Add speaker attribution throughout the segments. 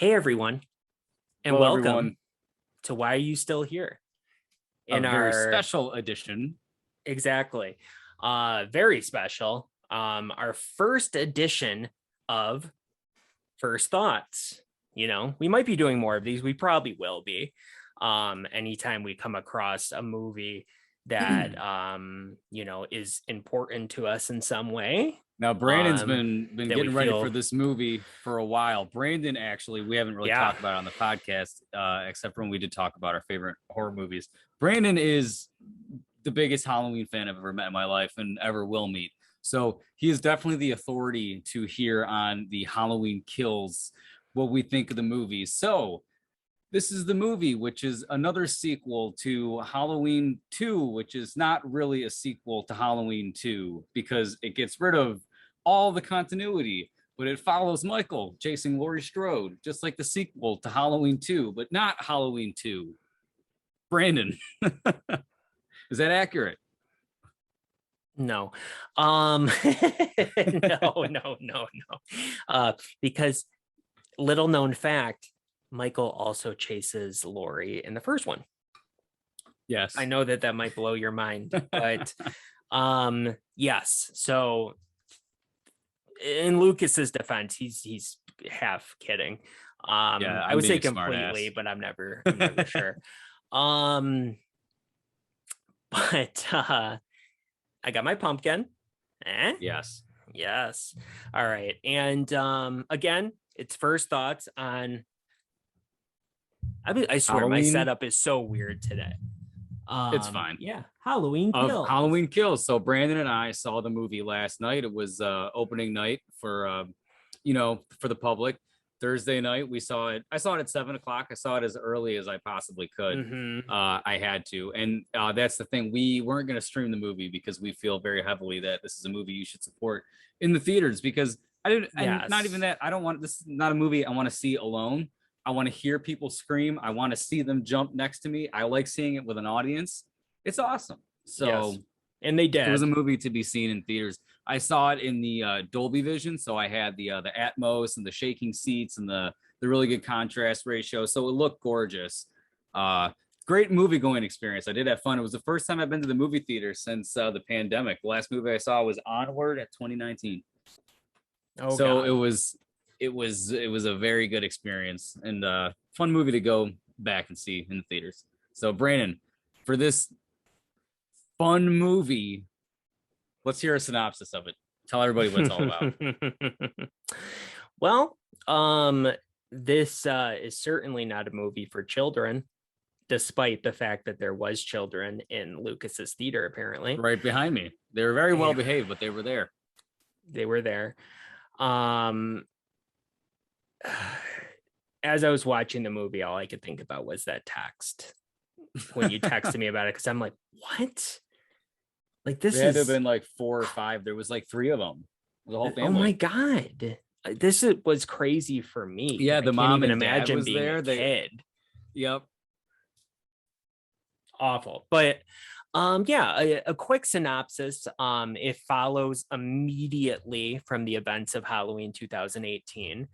Speaker 1: Hey everyone, and
Speaker 2: Hello,
Speaker 1: welcome
Speaker 2: everyone.
Speaker 1: to Why Are You Still Here?
Speaker 2: A
Speaker 1: In
Speaker 2: very
Speaker 1: our
Speaker 2: special edition.
Speaker 1: exactly, very special, our first edition of First Thoughts. We might be doing more of these. We probably will be. Anytime we come across a movie that is important to us in some way.
Speaker 2: Now, Brandon's been
Speaker 1: That we
Speaker 2: getting ready for
Speaker 1: feel,
Speaker 2: this movie for a while. Brandon, actually, we haven't really
Speaker 1: yeah.
Speaker 2: talked about it on the podcast, except for when we did talk about our favorite horror movies. Brandon is the biggest Halloween fan I've ever met in my life and ever will meet. So he is definitely the authority to hear on the Halloween Kills, what we think of the movie. So this is the movie, which is another sequel to Halloween 2, which is not really a sequel to Halloween 2 because it gets rid of all the continuity, but it follows Michael chasing Laurie Strode, just like the sequel to Halloween 2, but not Halloween 2. Brandon, is that accurate?
Speaker 1: No. No. Because little known fact, Michael also chases Laurie in the first one.
Speaker 2: Yes.
Speaker 1: I know that might blow your mind, but yes. So in Lucas's defense, he's half kidding.
Speaker 2: Yeah,
Speaker 1: I
Speaker 2: I'm
Speaker 1: would say
Speaker 2: being a
Speaker 1: completely,
Speaker 2: smartass.
Speaker 1: but I'm never sure. Um, but I got my pumpkin.
Speaker 2: Yes.
Speaker 1: Yes. All right. And again, it's first thoughts on. I swear my
Speaker 2: Halloween,
Speaker 1: setup is so weird today.
Speaker 2: it's fine.
Speaker 1: Yeah, Halloween
Speaker 2: Of
Speaker 1: Kills.
Speaker 2: Halloween Kills. So Brandon and I saw the movie last night. It was opening night for for the public. Thursday night we saw it. I saw it at 7 o'clock. I saw it as early as I possibly could.
Speaker 1: Mm-hmm.
Speaker 2: I had to, and that's the thing. We weren't going to stream the movie because we feel very heavily that this is a movie you should support in the theaters. Because I didn't, and not even
Speaker 1: Yes.
Speaker 2: that. I don't want this. Is not a movie I want to see alone. I want to hear people scream. I want to see them jump next to me. I like seeing it with an audience. It's awesome.
Speaker 1: Yes.
Speaker 2: So
Speaker 1: And they
Speaker 2: it was a
Speaker 1: did.
Speaker 2: movie to be seen in theaters. I saw it in the Dolby Vision, so I had the Atmos and the shaking seats and the really good contrast ratio, so it looked gorgeous. Great movie going experience. I did have fun. It was the first time I've been to the movie theater since the pandemic. The last movie I saw was Onward at 2019.
Speaker 1: Oh
Speaker 2: So
Speaker 1: God.
Speaker 2: it was a very good experience and fun movie to go back and see in the theaters. So Brandon, for this fun movie, let's hear a synopsis of it. Tell everybody what it's all about.
Speaker 1: Well, this is certainly not a movie for children, despite the fact that there was children in Lucas's theater. Apparently,
Speaker 2: Right behind me. They were very well behaved, but they were there.
Speaker 1: they were there. As I was watching the movie, all I could think about was that text when you texted me about it, because I'm like, what? Like this
Speaker 2: There had to have
Speaker 1: is
Speaker 2: been like 4 or 5. There was like 3 of them. The whole
Speaker 1: oh my
Speaker 2: family.
Speaker 1: God. Was crazy for me.
Speaker 2: Yeah,
Speaker 1: I
Speaker 2: the
Speaker 1: can't
Speaker 2: mom
Speaker 1: even
Speaker 2: and dad
Speaker 1: imagine
Speaker 2: was
Speaker 1: being a
Speaker 2: there.
Speaker 1: kid.
Speaker 2: Yep.
Speaker 1: Awful. But yeah, a quick synopsis. It follows immediately from the events of Halloween 2018.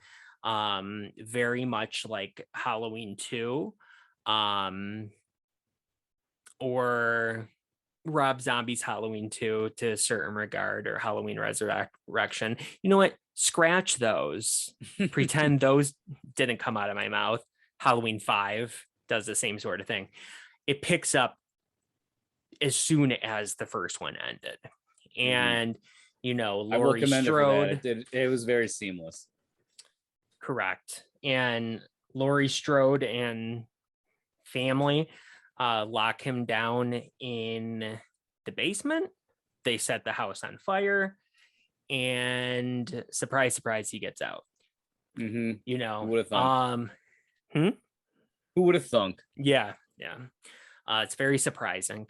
Speaker 1: Very much like Halloween 2. Or Rob Zombie's Halloween 2 to a certain regard, or Halloween Resurrection. You know what? Scratch those. Pretend those didn't come out of my mouth. Halloween 5 does the same sort of thing. It picks up as soon as the first one ended. And,
Speaker 2: I will
Speaker 1: Laurie
Speaker 2: commend it for that.
Speaker 1: Strode.
Speaker 2: It was very seamless.
Speaker 1: Correct. And Laurie Strode and family lock him down in the basement. They set the house on fire, and surprise, surprise, he gets out.
Speaker 2: Mm-hmm.
Speaker 1: You
Speaker 2: Who
Speaker 1: know,
Speaker 2: would have thunk? Who would have thunk?
Speaker 1: yeah. It's very surprising.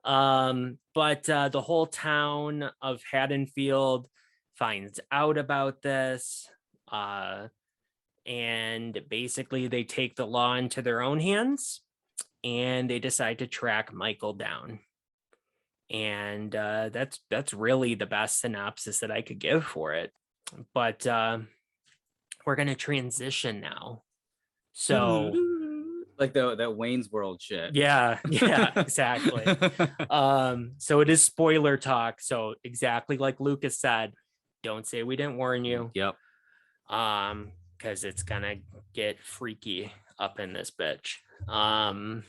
Speaker 1: But the whole town of Haddonfield finds out about this. And basically they take the law into their own hands, and they decide to track Michael down. And that's really the best synopsis that I could give for it. But we're going to transition now So
Speaker 2: like that Wayne's World shit.
Speaker 1: yeah, exactly. So it is spoiler talk. So exactly like Lucas said, don't say we didn't warn you.
Speaker 2: Yep.
Speaker 1: Because it's gonna get freaky up in this bitch. All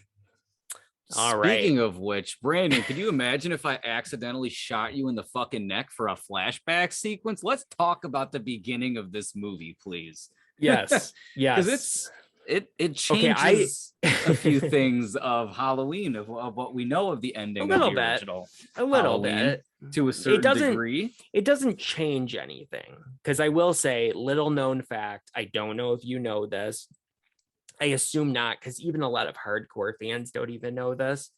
Speaker 1: right.
Speaker 2: Speaking of which, Brandon, could you imagine if I accidentally shot you in the fucking neck for a flashback sequence? Let's talk about the beginning of this movie, please.
Speaker 1: Yes.
Speaker 2: Because it changes a few things of Halloween, of what we know of the ending of the original.
Speaker 1: A little
Speaker 2: Halloween,
Speaker 1: bit.
Speaker 2: To a certain degree.
Speaker 1: It doesn't change anything. Because I will say, little known fact, I don't know if you know this. I assume not, because even a lot of hardcore fans don't even know this.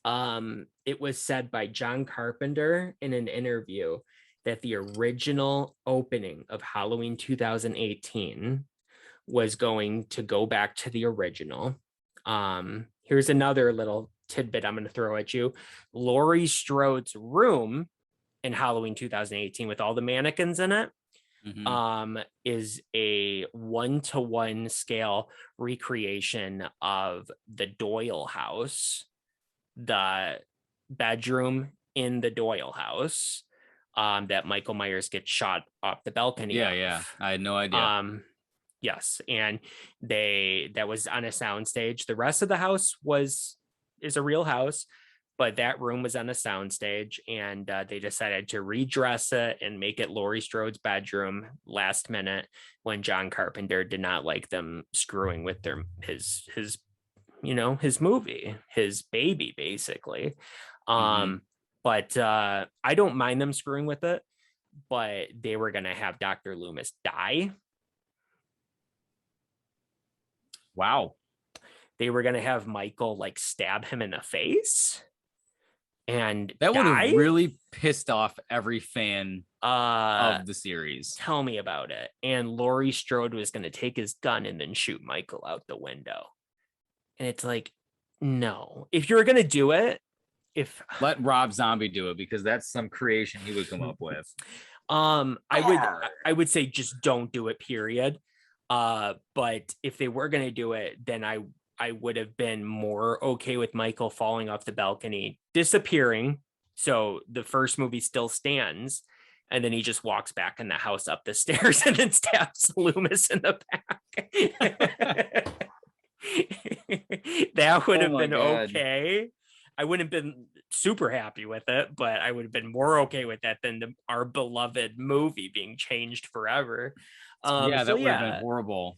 Speaker 1: It was said by John Carpenter in an interview that the original opening of Halloween 2018 was going to go back to the original. Here's another little tidbit I'm going to throw at you. Laurie Strode's room in Halloween 2018 with all the mannequins in it is a 1-to-1 scale recreation of the Doyle house, the bedroom in the Doyle house that Michael Myers gets shot off the balcony.
Speaker 2: Yeah. I had no idea.
Speaker 1: Yes, and that was on a soundstage. The rest of the house is a real house, but that room was on a soundstage, and they decided to redress it and make it Laurie Strode's bedroom last minute when John Carpenter did not like them screwing with his movie, his baby, basically. But I don't mind them screwing with it, but they were gonna have Dr. Loomis die.
Speaker 2: Wow.
Speaker 1: They were going to have Michael like stab him in the face and
Speaker 2: that would
Speaker 1: die?
Speaker 2: have really pissed off every fan of the series.
Speaker 1: Tell me about it. And Laurie Strode was going to take his gun and then shoot Michael out the window. And it's like, no. If you're going to do it,
Speaker 2: let Rob Zombie do it, because that's some creation he would come up with.
Speaker 1: I would say just don't do it, period. But if they were going to do it, then I would have been more okay with Michael falling off the balcony, disappearing. So the first movie still stands. And then he just walks back in the house up the stairs and then stabs Loomis in the back. That would have been okay. I wouldn't have been super happy with it, but I would have been more okay with that than our beloved movie being changed forever.
Speaker 2: That would have been horrible.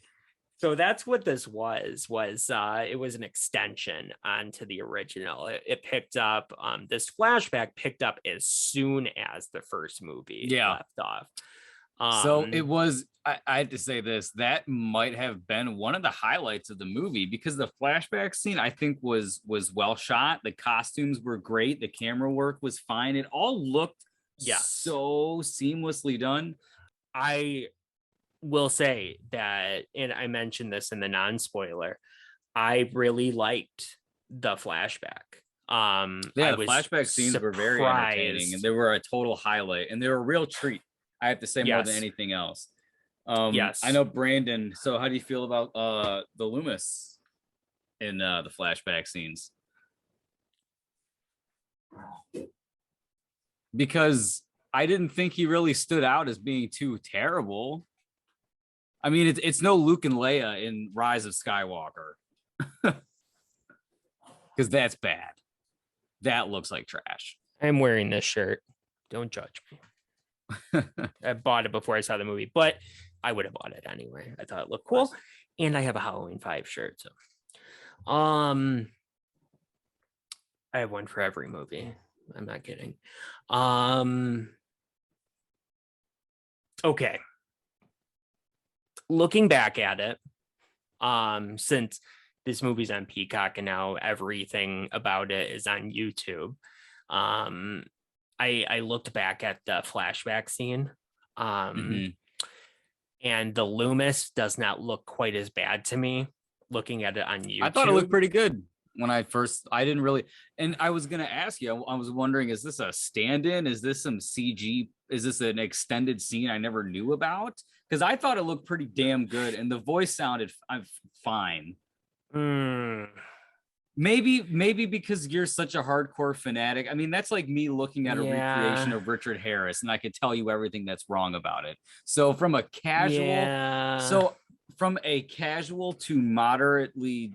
Speaker 1: So that's what this was it was an extension onto the original. It picked up, this flashback picked up as soon as the first movie left off.
Speaker 2: So it was, I had to say this, that might have been one of the highlights of the movie, because the flashback scene, I think, was well shot. The costumes were great. The camera work was fine. It all looked so seamlessly done.
Speaker 1: I will say that, and I mentioned this in the non-spoiler, I really liked the flashback.
Speaker 2: The flashback scenes were very entertaining, and they were a total highlight, and they were a real treat, I have to say, more than anything else. Yes. I know, Brandon, so how do you feel about the Loomis in the flashback scenes? Because I didn't think he really stood out as being too terrible. I mean, it's no Luke and Leia in Rise of Skywalker. Because that's bad. That looks like trash.
Speaker 1: I'm wearing this shirt. Don't judge me. I bought it before I saw the movie, but I would have bought it anyway. I thought it looked cool. And I have a Halloween 5 shirt. So I have one for every movie. I'm not kidding. Okay. Looking back at it, since this movie's on Peacock and now everything about it is on YouTube, I looked back at the flashback scene, and the Loomis does not look quite as bad to me looking at it on YouTube.
Speaker 2: I thought it looked pretty good when I didn't really, and I was going to ask you, I was wondering, is this a stand-in? Is this some CG? is this an extended scene I never knew about? Because I thought it looked pretty damn good, and the voice sounded fine. Maybe because you're such a hardcore fanatic. I mean, that's like me looking at a recreation of Richard Harris, and I could tell you everything that's wrong about it. So from a casual to moderately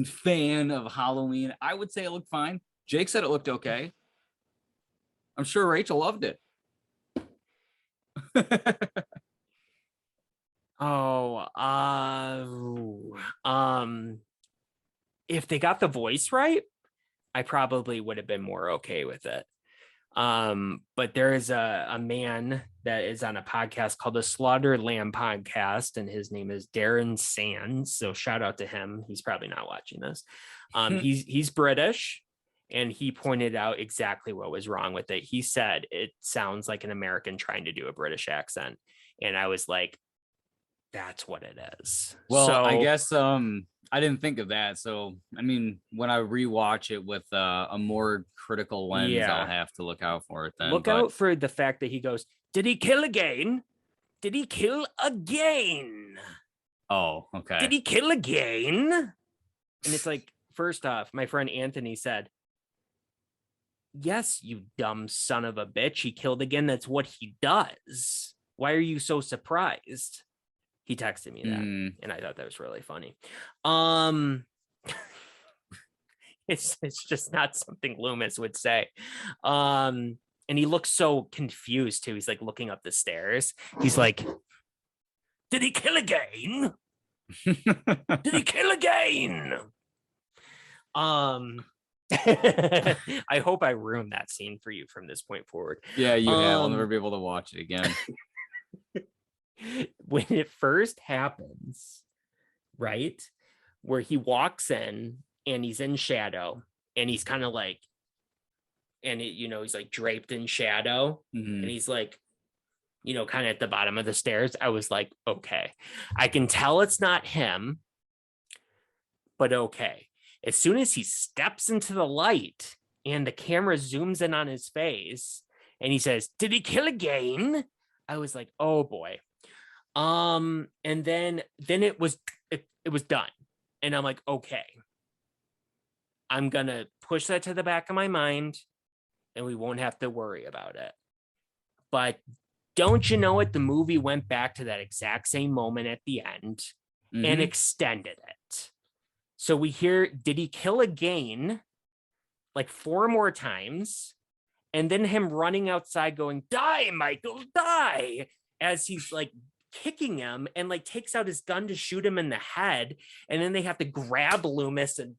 Speaker 2: fan of Halloween, I would say it looked fine. Jake said it looked okay. I'm sure Rachel loved it.
Speaker 1: If they got the voice right, I probably would have been more okay with it. But there is a man that is on a podcast called the Slaughtered Lamb Podcast, and his name is Darren Sands. So shout out to him. He's probably not watching this. He's British, and he pointed out exactly what was wrong with it. He said it sounds like an American trying to do a British accent, and I was like, that's what it is.
Speaker 2: Well, so, I guess I didn't think of that. So I mean, when I rewatch it with a more critical lens, I'll have to look out for it then.
Speaker 1: Look out for the fact that he goes, did he kill again? Did he kill again?
Speaker 2: Oh, okay.
Speaker 1: Did he kill again? And it's like, first off, my friend Anthony said, yes, you dumb son of a bitch. He killed again. That's what he does. Why are you so surprised? He texted me that, and I thought that was really funny. It's just not something Loomis would say. And he looks so confused too. He's like looking up the stairs. He's like, did he kill again? Did he kill again? I hope I ruined that scene for you from this point forward.
Speaker 2: Yeah, you have. I'll never be able to watch it again.
Speaker 1: When it first happens, right, where he walks in and he's in shadow and he's kind of like, and it, he's like draped in shadow, and he's like, kind of at the bottom of the stairs. I was like, okay, I can tell it's not him, but okay. As soon as he steps into the light and the camera zooms in on his face and he says, did he kill again? I was like, oh boy. And then it was done. And I'm like, okay, I'm going to push that to the back of my mind and we won't have to worry about it. But don't you know it? The movie went back to that exact same moment at the end and extended it. So we hear, did he kill again? Like 4 more times. And then him running outside going, die, Michael, die. As he's like kicking him and like takes out his gun to shoot him in the head. And then they have to grab Loomis and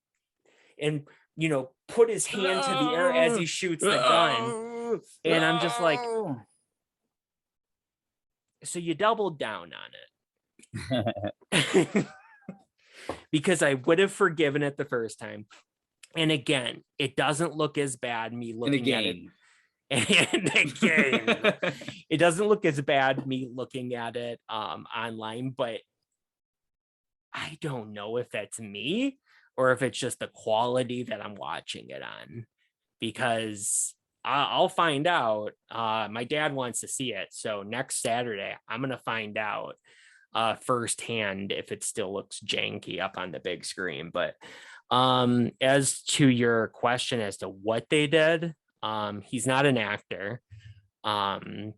Speaker 1: put his hand to the air as he shoots the gun. And I'm just like, so you doubled down on it. Because I would have forgiven it the first time. And again, it doesn't look as bad me looking at it. And again, it doesn't look as bad me looking at it online, but I don't know if that's me or if it's just the quality that I'm watching it on, because I'll find out. My dad wants to see it. So next Saturday, I'm going to find out firsthand if it still looks janky up on the big screen. But as to your question as to what they did, he's not an actor. The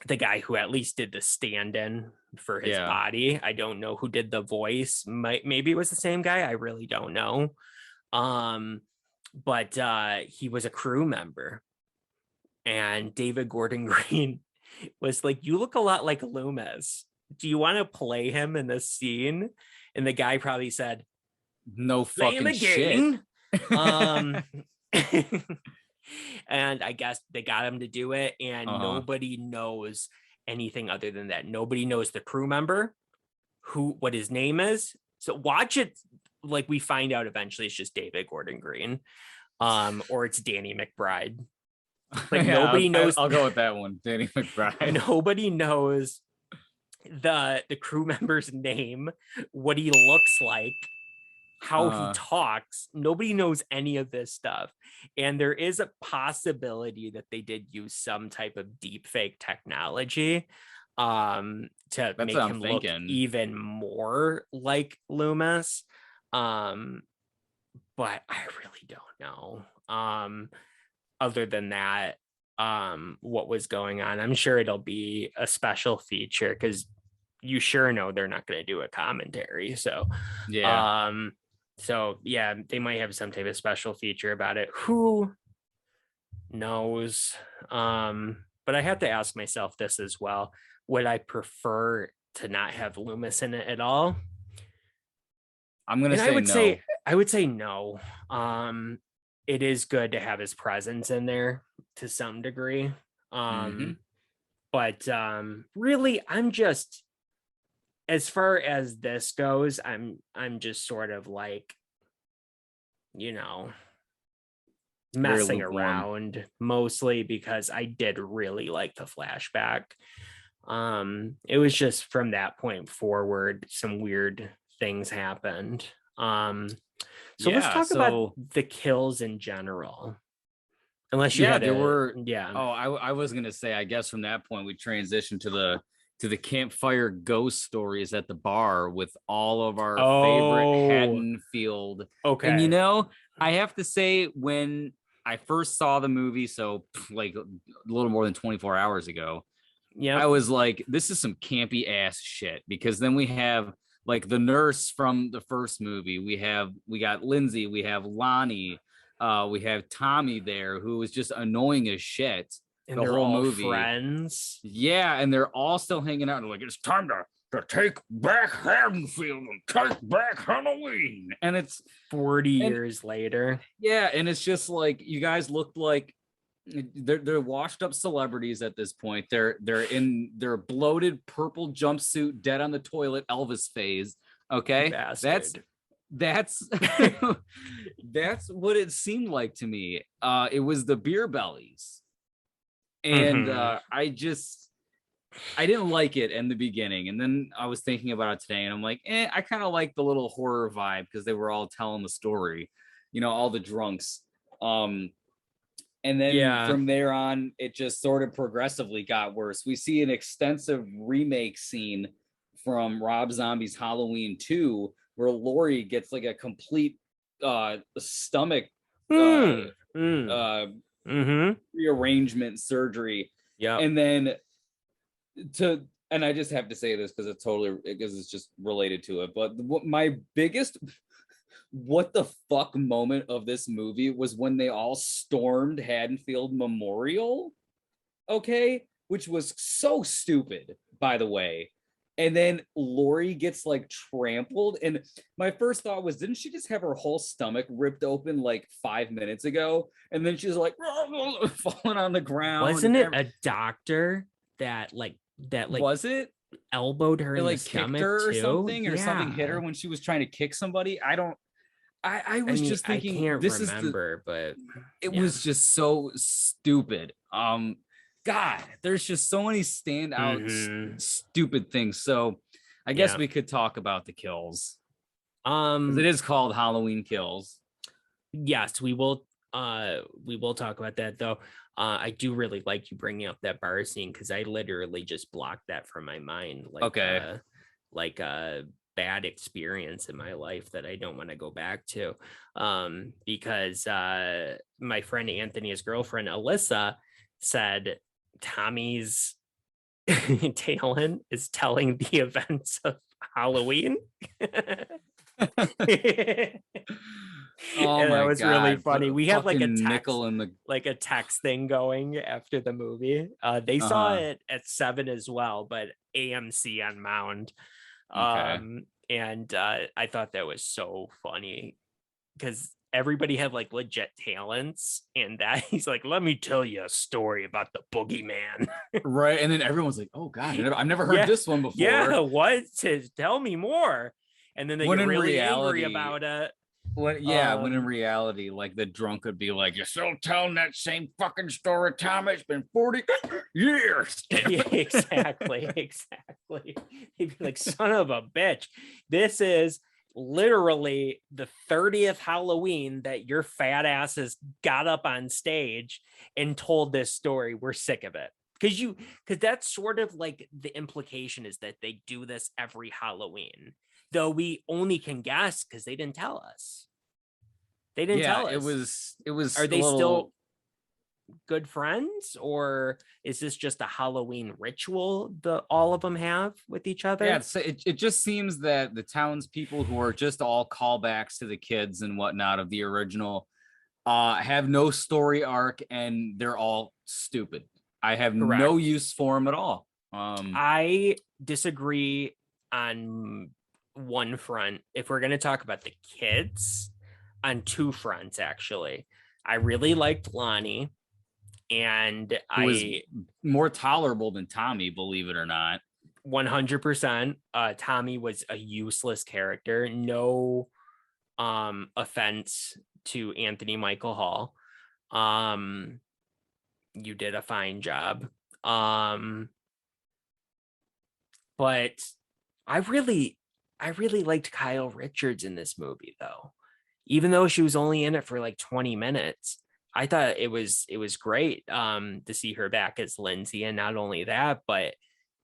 Speaker 1: guy who at least did the stand-in for his body, I don't know who did the voice. Maybe it was the same guy. I really don't know. But he was a crew member, and David Gordon Green was like, you look a lot like Loomis. Do you want to play him in this scene? And the guy probably said,
Speaker 2: no fucking shit.
Speaker 1: And I guess they got him to do it, and nobody knows anything other than that. Nobody knows the crew member, what his name is. So watch it, like we find out eventually it's just David Gordon Green, or it's Danny McBride. But nobody knows.
Speaker 2: I'll go with that one, Danny McBride.
Speaker 1: Nobody knows the crew member's name, what he looks like, how he talks. Nobody knows any of this stuff. And there is a possibility that they did use some type of deep fake technology to make him look even more like Loomis. But I really don't know. Other than that, what was going on. I'm sure it'll be a special feature because you sure know they're not going to do a commentary. So yeah. So yeah, they might have some type of special feature about it. Who knows? But I have to ask myself this as well. Would I prefer to not have Loomis in it at all?
Speaker 2: I'm gonna say
Speaker 1: I would say no. It is good to have his presence in there to some degree. But really, I'm just, as far as this goes, I'm just sort of like, you know, messing around mostly because I did really like the flashback. It was just from that point forward, some weird things happened. So let's talk about the kills in general. Unless you had
Speaker 2: I was gonna say, I guess from that point we transitioned to the campfire ghost stories at the bar with all of our favorite Haddonfield.
Speaker 1: Okay.
Speaker 2: And you know, I have to say, when I first saw the movie, so like a little more than 24 hours ago, I was like, this is some campy ass shit, because then we have like the nurse from the first movie. We got Lindsay, we have Lonnie, we have Tommy there, who was just annoying as shit.
Speaker 1: And the whole movie. Friends.
Speaker 2: Yeah, and they're all still hanging out. And like, it's time to take back Haddonfield and take back Halloween. And it's
Speaker 1: 40 years later.
Speaker 2: Yeah, and it's just like, you guys looked like they're washed up celebrities at this point. They're in their bloated purple jumpsuit, dead on the toilet Elvis phase. Okay,
Speaker 1: bastard.
Speaker 2: That's that's what it seemed like to me. It was the beer bellies, and I didn't like it in the beginning, and then I was thinking about it today, and I'm like, I kind of like the little horror vibe because they were all telling the story, you know, all the drunks. And then from there on, it just sort of progressively got worse. We see an extensive remake scene from Rob Zombie's Halloween 2, where Laurie gets like a complete stomach rearrangement surgery. Yeah. And then and I just have to say this because it's just related to it. But my biggest what the fuck moment of this movie was when they all stormed Haddonfield Memorial, okay, which was so stupid, by the way. And then Laurie gets like trampled, and my first thought was, didn't she just have her whole stomach ripped open like 5 minutes ago? And then she's like falling on the ground.
Speaker 1: Wasn't it a doctor that was it elbowed her in the stomach
Speaker 2: her or
Speaker 1: too?
Speaker 2: Something, or something hit her when she was trying to kick somebody? I was just thinking, I can't remember, but it was just so stupid. God, there's just so many standout stupid things. So I guess we could talk about the kills. It is called Halloween Kills.
Speaker 1: Yes, we will talk about that though. I do really like you bringing up that bar scene because I literally just blocked that from my mind. Like a bad experience in my life that I don't want to go back to. Because my friend Anthony's girlfriend Alyssa said Tommy's talent is telling the events of Halloween. And that was really funny. We have like a text, like a text thing going after the movie. They saw it at 7 as well, but AMC on Mound. And I thought that was so funny because everybody had like legit talents, and that he's like, let me tell you a story about the boogeyman.
Speaker 2: Right. And then everyone's like, oh God, I've never heard this one before.
Speaker 1: Yeah, what? Tell me more. And then they get really angry about it.
Speaker 2: When in reality, like the drunk would be like, you're still telling that same fucking story, Tom. It's been 40 years.
Speaker 1: Yeah, exactly. He'd be like, son of a bitch. This is literally the 30th Halloween that your fat asses got up on stage and told this story. We're sick of it. Because that's sort of like the implication is that they do this every Halloween, though we only can guess because they didn't tell us. They didn't tell us.
Speaker 2: It was
Speaker 1: Are
Speaker 2: a
Speaker 1: they
Speaker 2: little...
Speaker 1: still good friends, or is this just a Halloween ritual that all of them have with each other?
Speaker 2: Yeah, it just seems that the townspeople, who are just all callbacks to the kids and whatnot of the original, have no story arc, and they're all stupid. I have
Speaker 1: Correct.
Speaker 2: no use for them at all.
Speaker 1: I disagree on one front. If we're going to talk about the kids, on two fronts, actually. I really liked Lonnie, and
Speaker 2: who was more tolerable than Tommy, believe it or not.
Speaker 1: 100%. Tommy was a useless character. No offense to Anthony Michael Hall. You did a fine job. But I really liked Kyle Richards in this movie, though. Even though she was only in it for like 20 minutes, I thought it was great to see her back as Lindsay. And not only that, but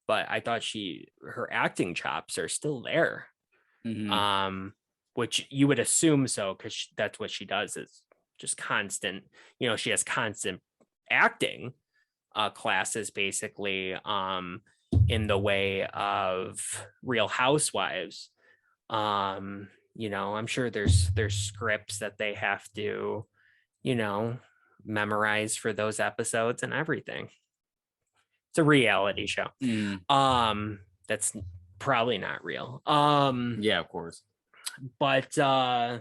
Speaker 1: I thought her acting chops are still there.
Speaker 2: Mm-hmm.
Speaker 1: Which you would assume so, because that's what she does, is just constant, she has constant acting classes, basically, in the way of Real Housewives. I'm sure there's scripts that they have to, memorize for those episodes and everything. It's a reality show. That's probably not real.
Speaker 2: Yeah, of course.
Speaker 1: But yeah,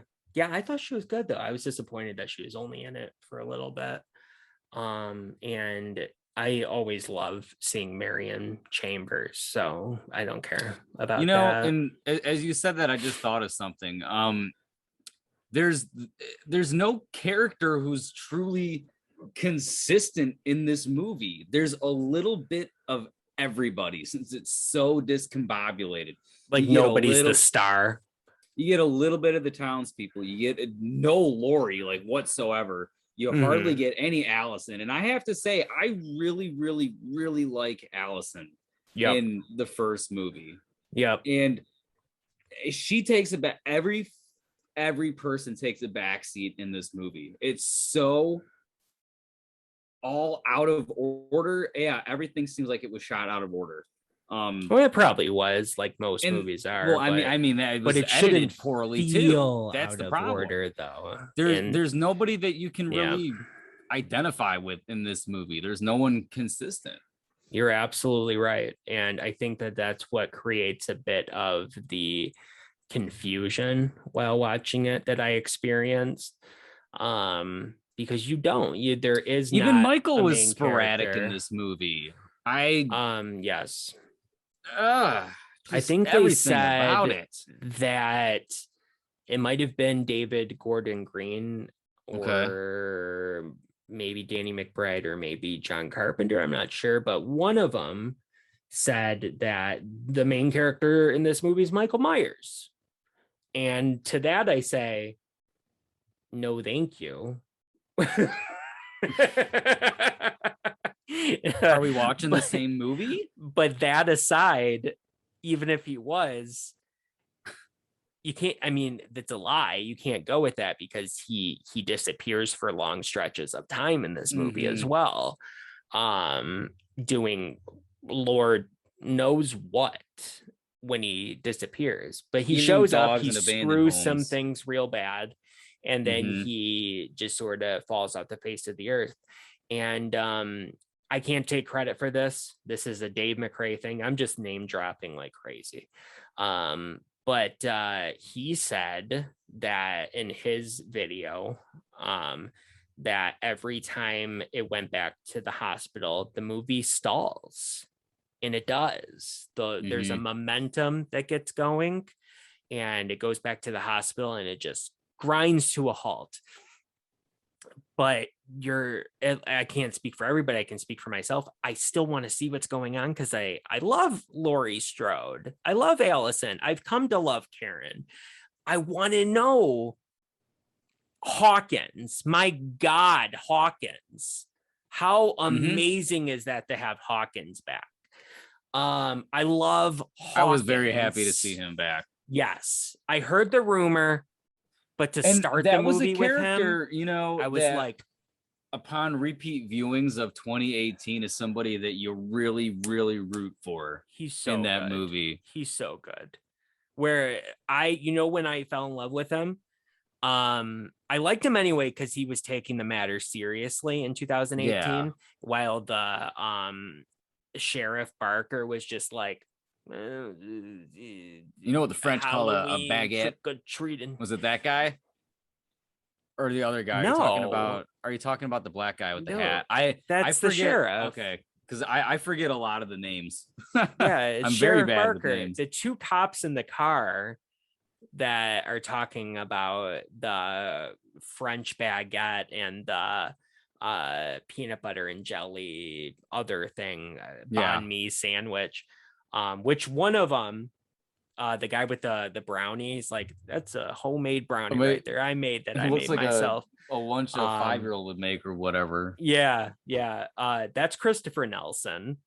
Speaker 1: I thought she was good, though. I was disappointed that she was only in it for a little bit. And I always love seeing Marion Chambers, so I don't care about that.
Speaker 2: And as you said that, I just thought of something. There's no character who's truly consistent in this movie. There's a little bit of everybody, since it's so discombobulated.
Speaker 1: Like, nobody's the star.
Speaker 2: You get a little bit of the townspeople. You get no Lori, like, whatsoever. You hardly get any Allison. And I have to say, I really, really, really like Allison in the first movie.
Speaker 1: Yep.
Speaker 2: And she takes every person takes a backseat in this movie. It's so all out of order. Yeah, everything seems like it was shot out of order.
Speaker 1: Well, it probably was, like most movies are.
Speaker 2: Well, I mean that was,
Speaker 1: but it shouldn't
Speaker 2: poorly too.
Speaker 1: That's the problem. Order, though.
Speaker 2: There's nobody that you can really identify with in this movie. There's no one consistent.
Speaker 1: You're absolutely right, and I think that that's what creates a bit of the confusion while watching it that I experienced. Because there is
Speaker 2: even
Speaker 1: not
Speaker 2: Michael was sporadic
Speaker 1: character
Speaker 2: in this movie.
Speaker 1: Yes.
Speaker 2: I
Speaker 1: think they said that it might have been David Gordon Green or maybe Danny McBride or maybe John Carpenter. I'm not sure, but one of them said that the main character in this movie is Michael Myers. And to that I say, no, thank you.
Speaker 2: Are we watching the same movie?
Speaker 1: But that aside, even if he was, you can't, that's a lie. You can't go with that, because he disappears for long stretches of time in this movie as well. Doing Lord knows what when he disappears, but he shows up, he screws some things real bad, and then he just sort of falls off the face of the earth. And I can't take credit for this. This is a Dave McRae thing. I'm just name dropping like crazy. But he said that in his video, that every time it went back to the hospital, the movie stalls. And it does. There's a momentum that gets going, and it goes back to the hospital, and it just grinds to a halt. But I can't speak for everybody. I can speak for myself. I still want to see what's going on, because I love Laurie Strode. I love Allison. I've come to love Karen. I want to know Hawkins. My God, Hawkins. How amazing is that to have Hawkins back? I love
Speaker 2: I was
Speaker 1: Hawkins.
Speaker 2: very happy to see him back.
Speaker 1: Yes, I heard the rumor, but to
Speaker 2: And
Speaker 1: start the
Speaker 2: that was a
Speaker 1: movie with him,
Speaker 2: character, you know,
Speaker 1: I was
Speaker 2: that
Speaker 1: like,
Speaker 2: upon repeat viewings of 2018 is somebody that you really, really root for
Speaker 1: he's so
Speaker 2: in that
Speaker 1: good.
Speaker 2: movie.
Speaker 1: He's so good. Where when I fell in love with him, I liked him anyway because he was taking the matter seriously in 2018,
Speaker 2: Yeah.
Speaker 1: while the Sheriff Barker was just like,
Speaker 2: You know what the French call a
Speaker 1: Halloween
Speaker 2: baguette?
Speaker 1: trick or treating.
Speaker 2: Was it that guy? Or the other guy?
Speaker 1: No,
Speaker 2: Are you talking about the black guy with the
Speaker 1: no,
Speaker 2: hat? I
Speaker 1: that's the
Speaker 2: forget.
Speaker 1: sheriff.
Speaker 2: Okay. Because I forget a lot of the names.
Speaker 1: Yeah, it's
Speaker 2: I'm very
Speaker 1: Sheriff
Speaker 2: bad with
Speaker 1: Barker.
Speaker 2: names.
Speaker 1: The two cops in the car that are talking about the French baguette and the peanut butter and jelly other thing,
Speaker 2: Yeah.
Speaker 1: banh mi sandwich. Which one of them, the guy with the brownies, like that's a homemade brownie right there. I made that.
Speaker 2: It
Speaker 1: I
Speaker 2: looks
Speaker 1: made
Speaker 2: like
Speaker 1: myself.
Speaker 2: a lunch a 5-year-old would make or whatever.
Speaker 1: Yeah, yeah. That's Christopher Nelson.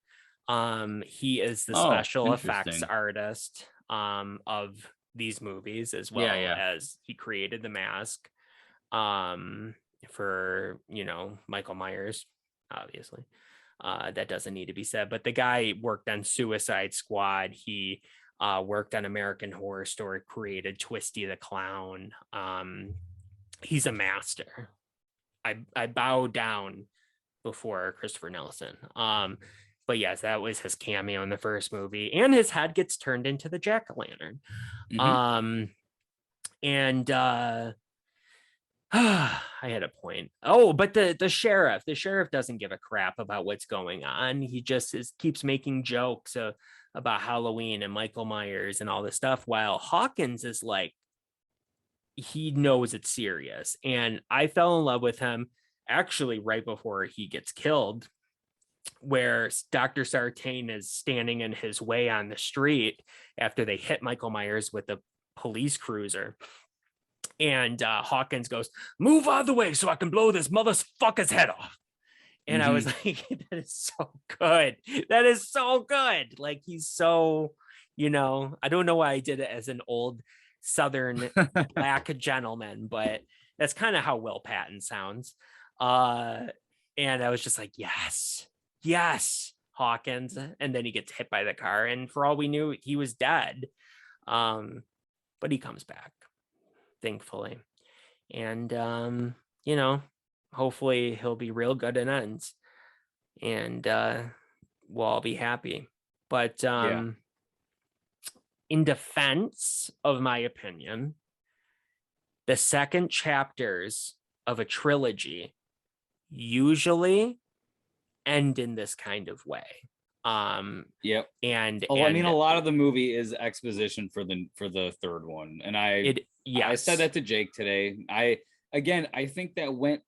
Speaker 1: He is the
Speaker 2: Oh,
Speaker 1: special effects
Speaker 2: interesting.
Speaker 1: artist of these movies, as
Speaker 2: Yeah,
Speaker 1: well
Speaker 2: yeah.
Speaker 1: as he created the mask um for Michael Myers, obviously. That doesn't need to be said, but the guy worked on Suicide Squad. He worked on American Horror Story, created Twisty the Clown. He's a master. I bow down before Christopher Nelson. But yes, that was his cameo in the first movie, and his head gets turned into the jack-o'-lantern.
Speaker 2: Mm-hmm.
Speaker 1: And I had a point. Oh, but the sheriff doesn't give a crap about what's going on. He just keeps making jokes about Halloween and Michael Myers and all this stuff, while Hawkins is like, he knows it's serious. And I fell in love with him actually right before he gets killed, where Dr. Sartain is standing in his way on the street after they hit Michael Myers with the police cruiser. And Hawkins goes, "Move out of the way so I can blow this motherfucker's head off." And I was like, that is so good. That is so good. Like, he's so, I don't know why I did it as an old Southern black gentleman, but that's kind of how Will Patton sounds. And I was just like, yes, Hawkins. And then he gets hit by the car. And for all we knew, he was dead. But he comes back, thankfully. And, hopefully he'll be real good in ends. And we'll all be happy. But in defense of my opinion, the second chapters of a trilogy usually end in this kind of way.
Speaker 2: Yep.
Speaker 1: And
Speaker 2: I mean, a lot of the movie is exposition for the third one, and I said that to Jake today. I think that went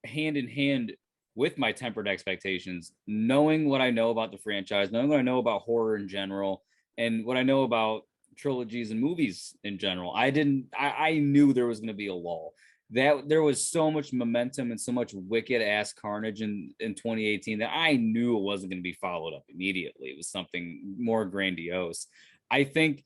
Speaker 2: hand in hand with my tempered expectations, knowing what I know about the franchise, knowing what I know about horror in general, and what I know about trilogies and movies in general. I knew there was going to be a lull. That there was so much momentum and so much wicked ass carnage in 2018 that I knew it wasn't going to be followed up immediately. It was something more grandiose. I think,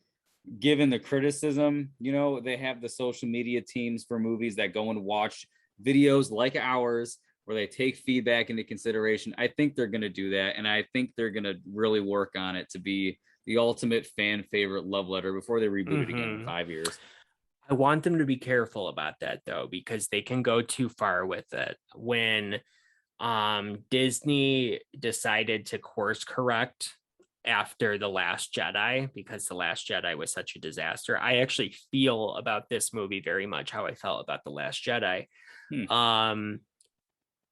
Speaker 2: given the criticism, they have the social media teams for movies that go and watch videos like ours where they take feedback into consideration. I think they're going to do that, and I think they're going to really work on it to be the ultimate fan favorite love letter before they reboot it again in 5 years.
Speaker 1: I want them to be careful about that, though, because they can go too far with it. When Disney decided to course correct after The Last Jedi, because The Last Jedi was such a disaster, I actually feel about this movie very much how I felt about The Last Jedi.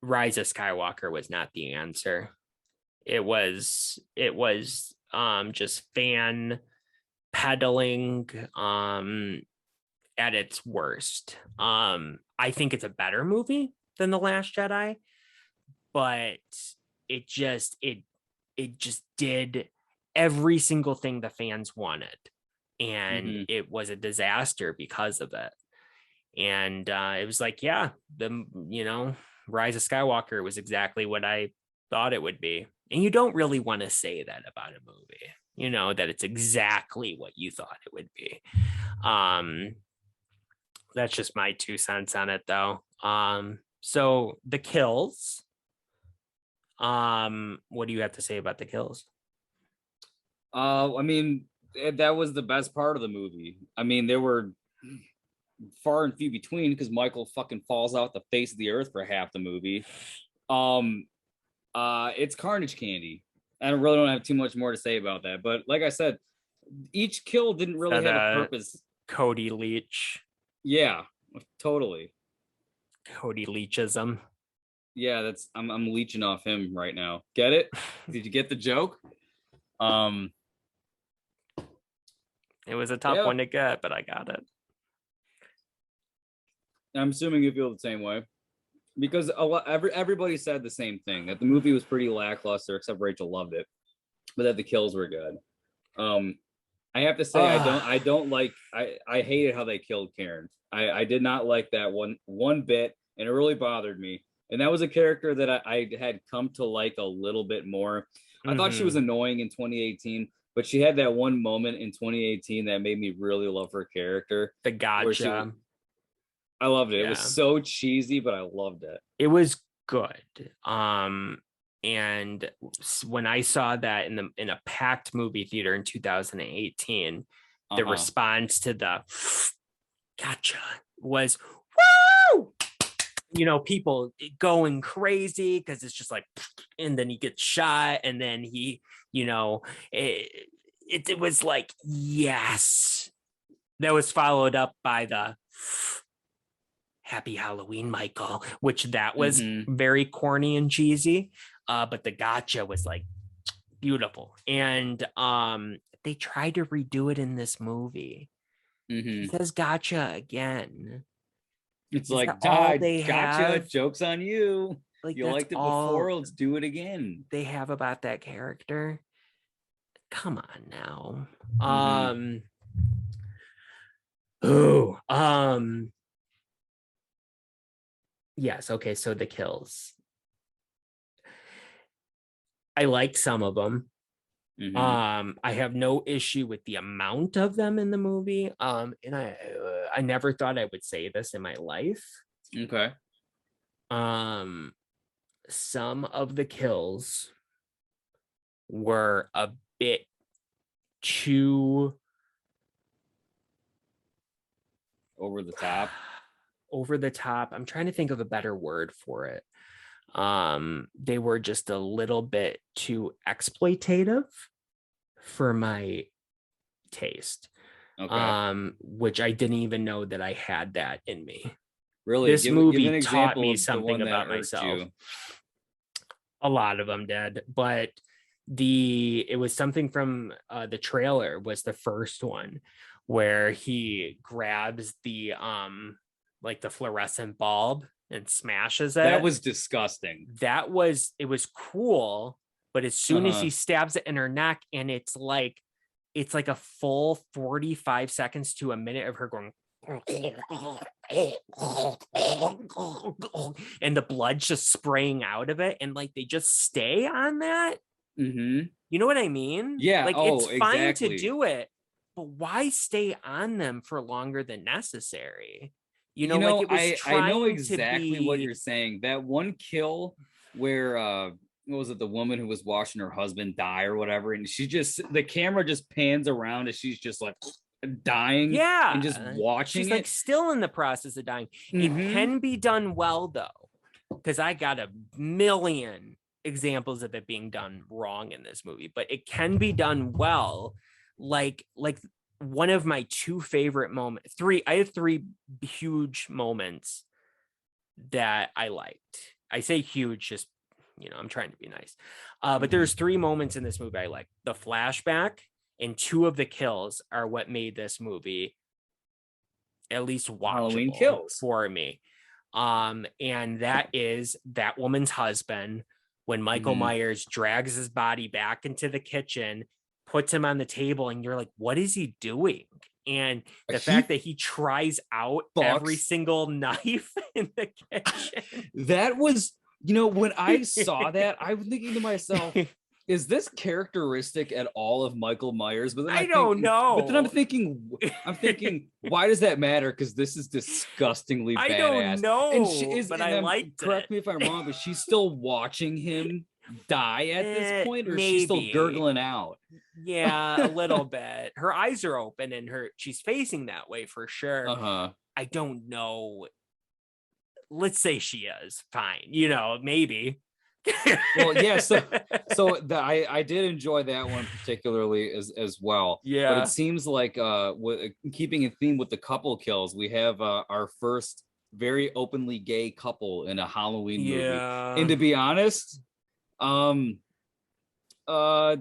Speaker 1: Rise of Skywalker was not the answer. It was just fan peddling at its worst. I think it's a better movie than The Last Jedi, but it just did every single thing the fans wanted. and
Speaker 2: Mm-hmm.
Speaker 1: it was a disaster because of it. And it was like, yeah, Rise of Skywalker was exactly what I thought it would be. And you don't really want to say that about a movie, that it's exactly what you thought it would be. That's just my 2 cents on it, though. So the kills. What do you have to say about the kills?
Speaker 2: I mean, that was the best part of the movie. I mean, there were far and few between because Michael fucking falls out the face of the earth for half the movie. It's carnage candy. I don't have too much more to say about that. But like I said, each kill didn't really have a purpose.
Speaker 1: Cody Leach.
Speaker 2: Yeah, totally.
Speaker 1: Cody Leachism.
Speaker 2: Yeah, I'm leeching off him right now. Get it? Did you get the joke?
Speaker 1: It was a tough one to get, but I got it.
Speaker 2: I'm assuming you feel the same way. Because everybody said the same thing, that the movie was pretty lackluster, except Rachel loved it, but that the kills were good. I have to say, I hated how they killed Karen. I did not like that one bit, and it really bothered me. And that was a character that I had come to like a little bit more. I thought she was annoying in 2018, but she had that one moment in 2018 that made me really love her character.
Speaker 1: The gotcha.
Speaker 2: I loved it. Yeah. It was so cheesy, but I loved it.
Speaker 1: It was good. And when I saw that in a packed movie theater in 2018, the response to the gotcha was woo! People going crazy because it's just like, and then he gets shot, and then he, it was like, yes. That was followed up by the Happy Halloween, Michael, which that was very corny and cheesy. But the gotcha was like beautiful. And they tried to redo it in this movie. He says gotcha again.
Speaker 2: It's like, gotcha, have? Joke's on you. Like, you liked it before, let's do it again.
Speaker 1: They have about that character. Come on now. Yes, okay, so the kills. I liked some of them. I have no issue with the amount of them in the movie. And I never thought I would say this in my life.
Speaker 2: Okay.
Speaker 1: Some of the kills were a bit too
Speaker 2: over the top.
Speaker 1: I'm trying to think of a better word for it. They were just a little bit too exploitative for my taste. Okay. Which I didn't even know that I had that in me.
Speaker 2: Really,
Speaker 1: this movie taught me something about myself. A lot of them did, but it was something from the trailer was the first one where he grabs the like the fluorescent bulb and smashes it.
Speaker 2: That was disgusting.
Speaker 1: It was cool, but as soon as he stabs it in her neck, and it's like a full 45 seconds to a minute of her going and the blood's just spraying out of it, and like they just stay on that. You know what I mean?
Speaker 2: Yeah.
Speaker 1: Like it's fine to do it, but why stay on them for longer than necessary? Like it was
Speaker 2: I know exactly what you're saying. That one kill where what was it, the woman who was watching her husband die or whatever, and the camera just pans around as she's just like dying, and just watching
Speaker 1: she's like still in the process of dying. It can be done well though, because I got a million examples of it being done wrong in this movie, but it can be done well. Like one of my two favorite moments, I have three huge moments that I liked. I say huge, just, I'm trying to be nice. But there's three moments in this movie I like. The flashback and two of the kills are what made this movie at least watchable for me. And that is that woman's husband when Michael Myers drags his body back into the kitchen puts him on the table, and you're like, what is he doing? And the
Speaker 2: He
Speaker 1: fact that he tries out every
Speaker 2: fucks.
Speaker 1: single knife in the kitchen.
Speaker 2: That was, when I saw that, I was thinking to myself, is this characteristic at all of Michael Myers? But then
Speaker 1: I don't
Speaker 2: but then I'm
Speaker 1: know.
Speaker 2: thinking, why does that matter? Because this is disgustingly
Speaker 1: I don't
Speaker 2: badass. And she
Speaker 1: know,
Speaker 2: is,
Speaker 1: but
Speaker 2: and
Speaker 1: I
Speaker 2: then
Speaker 1: liked
Speaker 2: correct
Speaker 1: it.
Speaker 2: me if I'm wrong, but she's still watching him die at this point, or she's still
Speaker 1: Maybe.
Speaker 2: gurgling out.
Speaker 1: Yeah, a little bit. Her eyes are open and she's facing that way for sure.
Speaker 2: Uh-huh.
Speaker 1: I don't know. Let's say she is fine. Maybe.
Speaker 2: Well, yeah, I did enjoy that one particularly as well. But it
Speaker 1: Yeah.
Speaker 2: seems like keeping in theme with the couple kills, we have our first very openly gay couple in a Halloween movie. And
Speaker 1: Yeah.
Speaker 2: to be honest, um I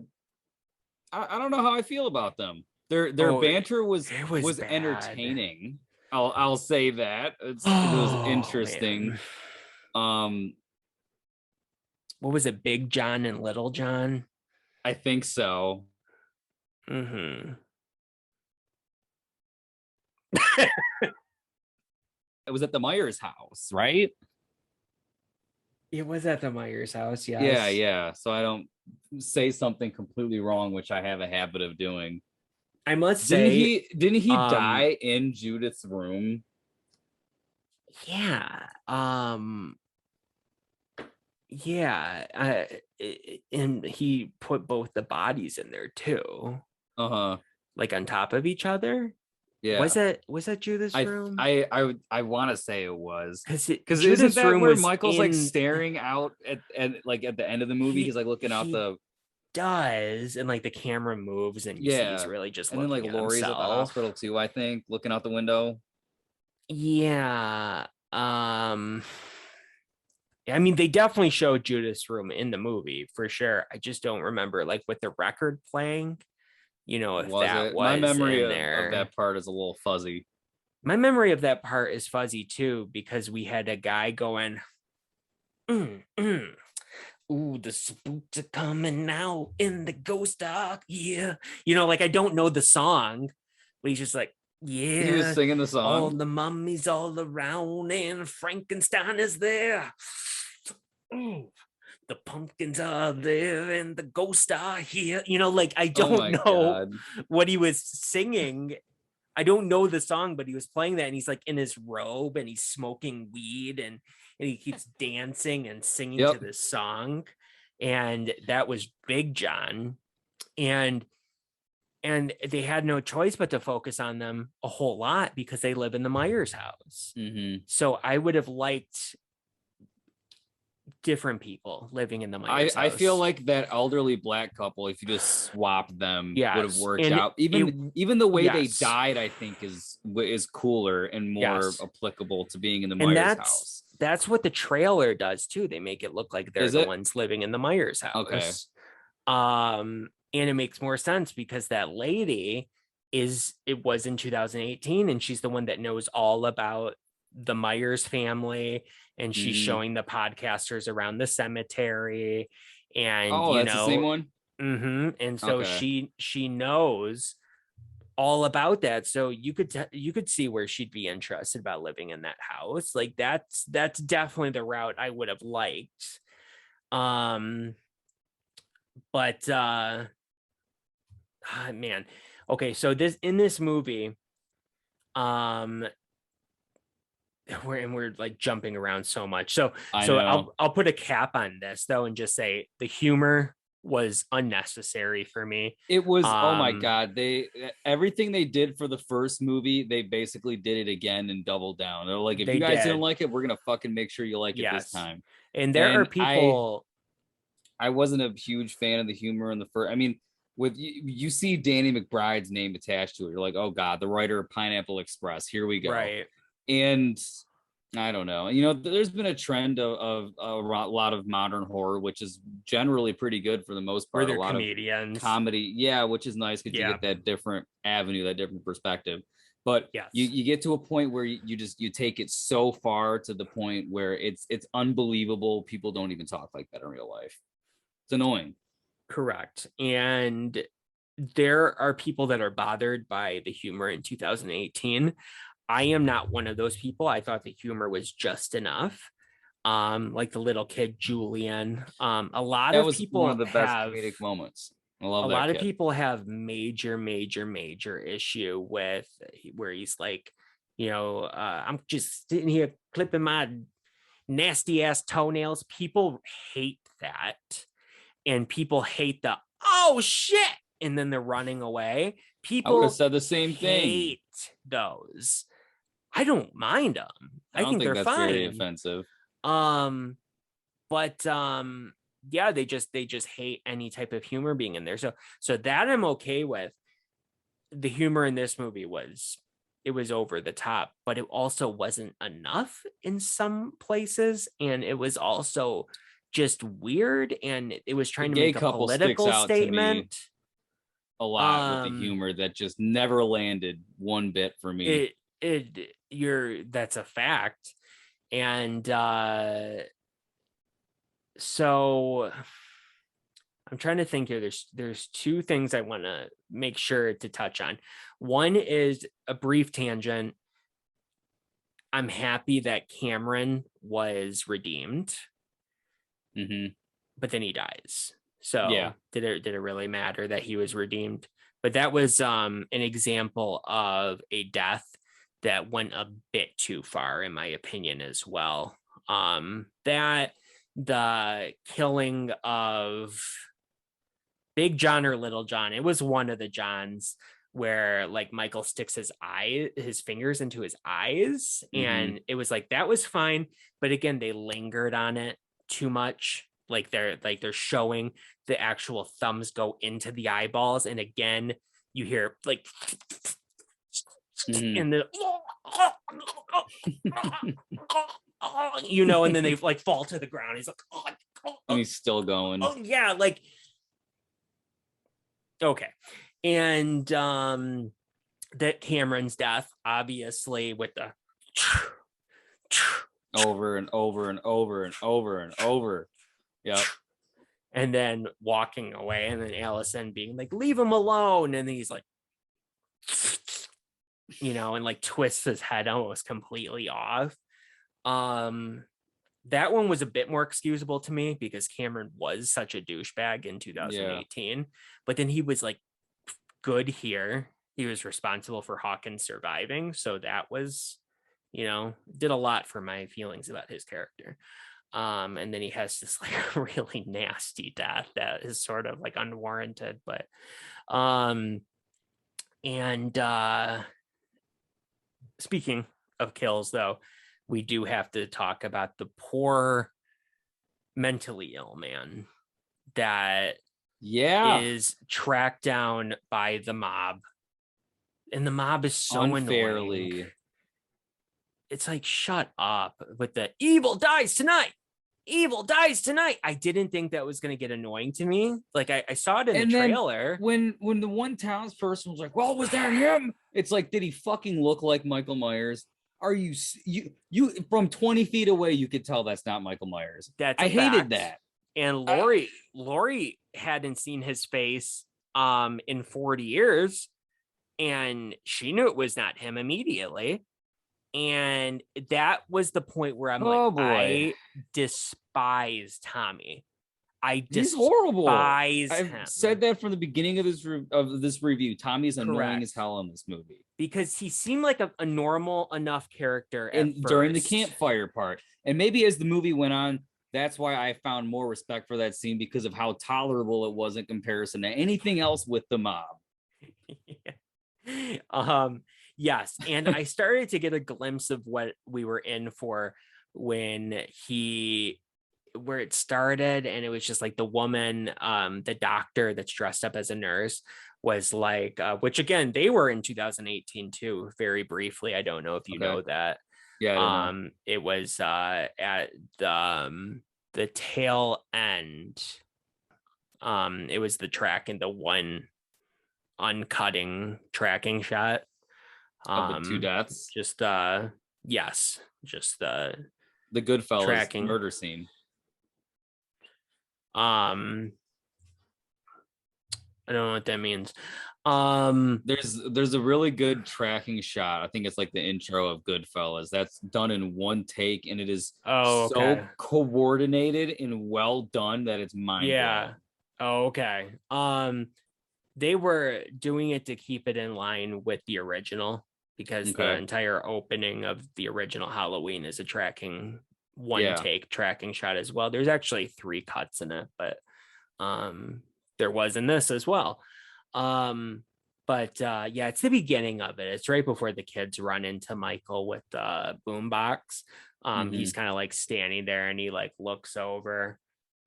Speaker 2: don't know how I feel about them. Their banter
Speaker 1: it was bad.
Speaker 2: entertaining. I'll say that. It was interesting.
Speaker 1: Man. What was it? Big John and Little John?
Speaker 2: I think so.
Speaker 1: Mm-hmm.
Speaker 2: It was at the Myers house, right?
Speaker 1: It was at the Myers house, yes.
Speaker 2: Yeah. So I don't say something completely wrong, which I have a habit of doing.
Speaker 1: I must say,
Speaker 2: didn't he die in Judith's room?
Speaker 1: Yeah. Yeah. And he put both the bodies in there too.
Speaker 2: Uh-huh.
Speaker 1: Like on top of each other.
Speaker 2: Yeah.
Speaker 1: Was that Judith's room?
Speaker 2: I want to say it was,
Speaker 1: because
Speaker 2: isn't that where Michael's like staring out at like at the end of the movie? He's like looking out the
Speaker 1: does, and like the camera moves, and you see he's really just
Speaker 2: and then like Laurie's at the hospital too, I think, looking out the window.
Speaker 1: Yeah. I mean, they definitely showed Judith's room in the movie for sure. I just don't remember like with the record playing, if that was
Speaker 2: my memory
Speaker 1: in there.
Speaker 2: Of that part is a little fuzzy.
Speaker 1: My memory of that part is fuzzy too, because we had a guy going, ooh, the spooks are coming out in the ghost dark. Yeah. Like I don't know the song, but he's just like, yeah.
Speaker 2: He was singing the song.
Speaker 1: All the mummies all around, and Frankenstein is there. Ooh, the pumpkins are there, and the ghosts are here. Like I don't know
Speaker 2: God.
Speaker 1: what he was singing. I don't know the song, but he was playing that, and he's like in his robe, and he's smoking weed, and he keeps dancing and singing to this song. And that was Big John. And they had no choice but to focus on them a whole lot because they live in the Myers house.
Speaker 2: Mm-hmm.
Speaker 1: So I would have liked different people living in the Myers house.
Speaker 2: I feel like that elderly black couple, if you just swap them, would have worked out. Even the way they died, I think is cooler and more applicable to being in the Myers house.
Speaker 1: That's what the trailer does too. They make it look like they're the ones living in the Myers house.
Speaker 2: Okay.
Speaker 1: And it makes more sense because that lady it was in 2018, and she's the one that knows all about the Myers family, and she's showing the podcasters around the cemetery. And
Speaker 2: that's the same one.
Speaker 1: Mm-hmm. And so she knows all about that. So you could see where she'd be interested about living in that house. Like that's definitely the route I would have liked. But man, okay, so in this movie, we're like jumping around so much. So I'll put a cap on this though, and just say the humor was unnecessary for me.
Speaker 2: It was oh my God, everything they did for the first movie, they basically did it again and doubled down. They're like, if you guys didn't like it, we're gonna fucking make sure you like it this time.
Speaker 1: And there are people.
Speaker 2: I wasn't a huge fan of the humor in the first. I mean, with you see Danny McBride's name attached to it, you're like, oh God, the writer of Pineapple Express. Here we go.
Speaker 1: Right.
Speaker 2: And I don't know. There's been a trend of a lot of modern horror, which is generally pretty good for the most part.
Speaker 1: A lot comedians.
Speaker 2: Of comedy, which is nice because you get that different avenue, that different perspective. But you get to a point where you take it so far to the point where it's unbelievable. People don't even talk like that in real life. It's annoying.
Speaker 1: Correct. And there are people that are bothered by the humor in 2018. I am not one of those people. I thought the humor was just enough. Like the little kid Julian. A lot
Speaker 2: That
Speaker 1: of
Speaker 2: was one of
Speaker 1: people
Speaker 2: the best
Speaker 1: have
Speaker 2: comedic moments. I
Speaker 1: a
Speaker 2: love that
Speaker 1: lot of
Speaker 2: kid.
Speaker 1: people have major issue with where he's like, I'm just sitting here clipping my nasty ass toenails. People hate that. And people hate the, oh shit, and then they're running away.
Speaker 2: I would have
Speaker 1: People
Speaker 2: said the same thing.
Speaker 1: hate those. I don't mind them.
Speaker 2: I
Speaker 1: I
Speaker 2: don't
Speaker 1: think
Speaker 2: think
Speaker 1: they're
Speaker 2: that's very
Speaker 1: fine.
Speaker 2: offensive.
Speaker 1: But yeah, they just hate any type of humor being in there. So that I'm okay with. The humor in this movie was over the top, but it also wasn't enough in some places, and it was also just weird, and it was
Speaker 2: The
Speaker 1: trying to
Speaker 2: gay
Speaker 1: make a
Speaker 2: couple sticks
Speaker 1: political
Speaker 2: out to me
Speaker 1: statement.
Speaker 2: a lot with the
Speaker 1: um
Speaker 2: humor that just never landed one bit for me.
Speaker 1: that's a fact. And so I'm trying to think here. There's two things I want to make sure to touch on. One is a brief tangent. I'm happy that Cameron was redeemed,
Speaker 2: Mm-hmm.
Speaker 1: but then he dies. So
Speaker 2: Yeah.
Speaker 1: did it really matter that he was redeemed? But that was an example of a death that went a bit too far, in my opinion, as well. That the killing of Big John or Little John, it was one of the Johns where like Michael sticks his fingers into his eyes,
Speaker 2: Mm-hmm.
Speaker 1: and it was like that was fine, but again they lingered on it too much. They're showing the actual thumbs go into the eyeballs, and again you hear like
Speaker 2: Mm-hmm.
Speaker 1: and the and then they like fall to the ground. He's like,
Speaker 2: And he's still going.
Speaker 1: oh yeah, like okay. And that Cameron's death, obviously, with the
Speaker 2: Over and over and over and over and over. Yep.
Speaker 1: and then walking away, and then Allison being like, leave him alone. And then he's like, and like twists his head almost completely off. That one was a bit more excusable to me because Cameron was such a douchebag in 2018, yeah. But then he was like good here. He was responsible for Hawkins surviving, so that was, did a lot for my feelings about his character. And then he has this like really nasty death that is sort of like unwarranted, but and speaking of kills, though, we do have to talk about the poor mentally ill man that is tracked down by the mob, and the mob is so
Speaker 2: unfairly
Speaker 1: annoying. It's like, shut up with the evil dies tonight. I didn't think that was going to get annoying to me. Like I saw it in the trailer.
Speaker 2: When the one townsperson was like, well, was that him? It's like, did he fucking look like Michael Myers? Are you from 20 feet away, you could tell that's not Michael Myers. I hated that.
Speaker 1: And Lori hadn't seen his face in 40 years, and she knew it was not him immediately. And that was the point where I'm I despise Tommy.
Speaker 2: He's horrible.
Speaker 1: I've
Speaker 2: said that from the beginning of this review. Tommy's annoying as hell in this movie
Speaker 1: because he seemed like a normal enough character
Speaker 2: during the campfire part, and maybe as the movie went on, that's why I found more respect for that scene because of how tolerable it was in comparison to anything else with the mob.
Speaker 1: Yes, and I started to get a glimpse of what we were in for when where it started, and it was just like the woman, the doctor that's dressed up as a nurse was like, which again, they were in 2018 too, very briefly. I don't know if you know that.
Speaker 2: Yeah, I don't know.
Speaker 1: It was at the tail end. It was the track in the one uncutting tracking shot
Speaker 2: of the two deaths.
Speaker 1: Just yes, just the
Speaker 2: Goodfellas
Speaker 1: tracking
Speaker 2: murder scene.
Speaker 1: I don't know what that means.
Speaker 2: There's a really good tracking shot. I think it's like the intro of Goodfellas. That's done in one take, and it is
Speaker 1: Oh, okay.
Speaker 2: so coordinated and well done that it's mind blowing.
Speaker 1: Yeah. Oh, okay. They were doing it to keep it in line with the original because the
Speaker 2: Okay.
Speaker 1: entire opening of the original Halloween is a tracking one
Speaker 2: Yeah.
Speaker 1: take tracking shot as well. There's actually 3 cuts in it, but there was in this as well. Um but yeah, it's the beginning of it. It's right before the kids run into Michael with the boombox. He's
Speaker 2: Hmm.
Speaker 1: kind of like standing there and he like looks over.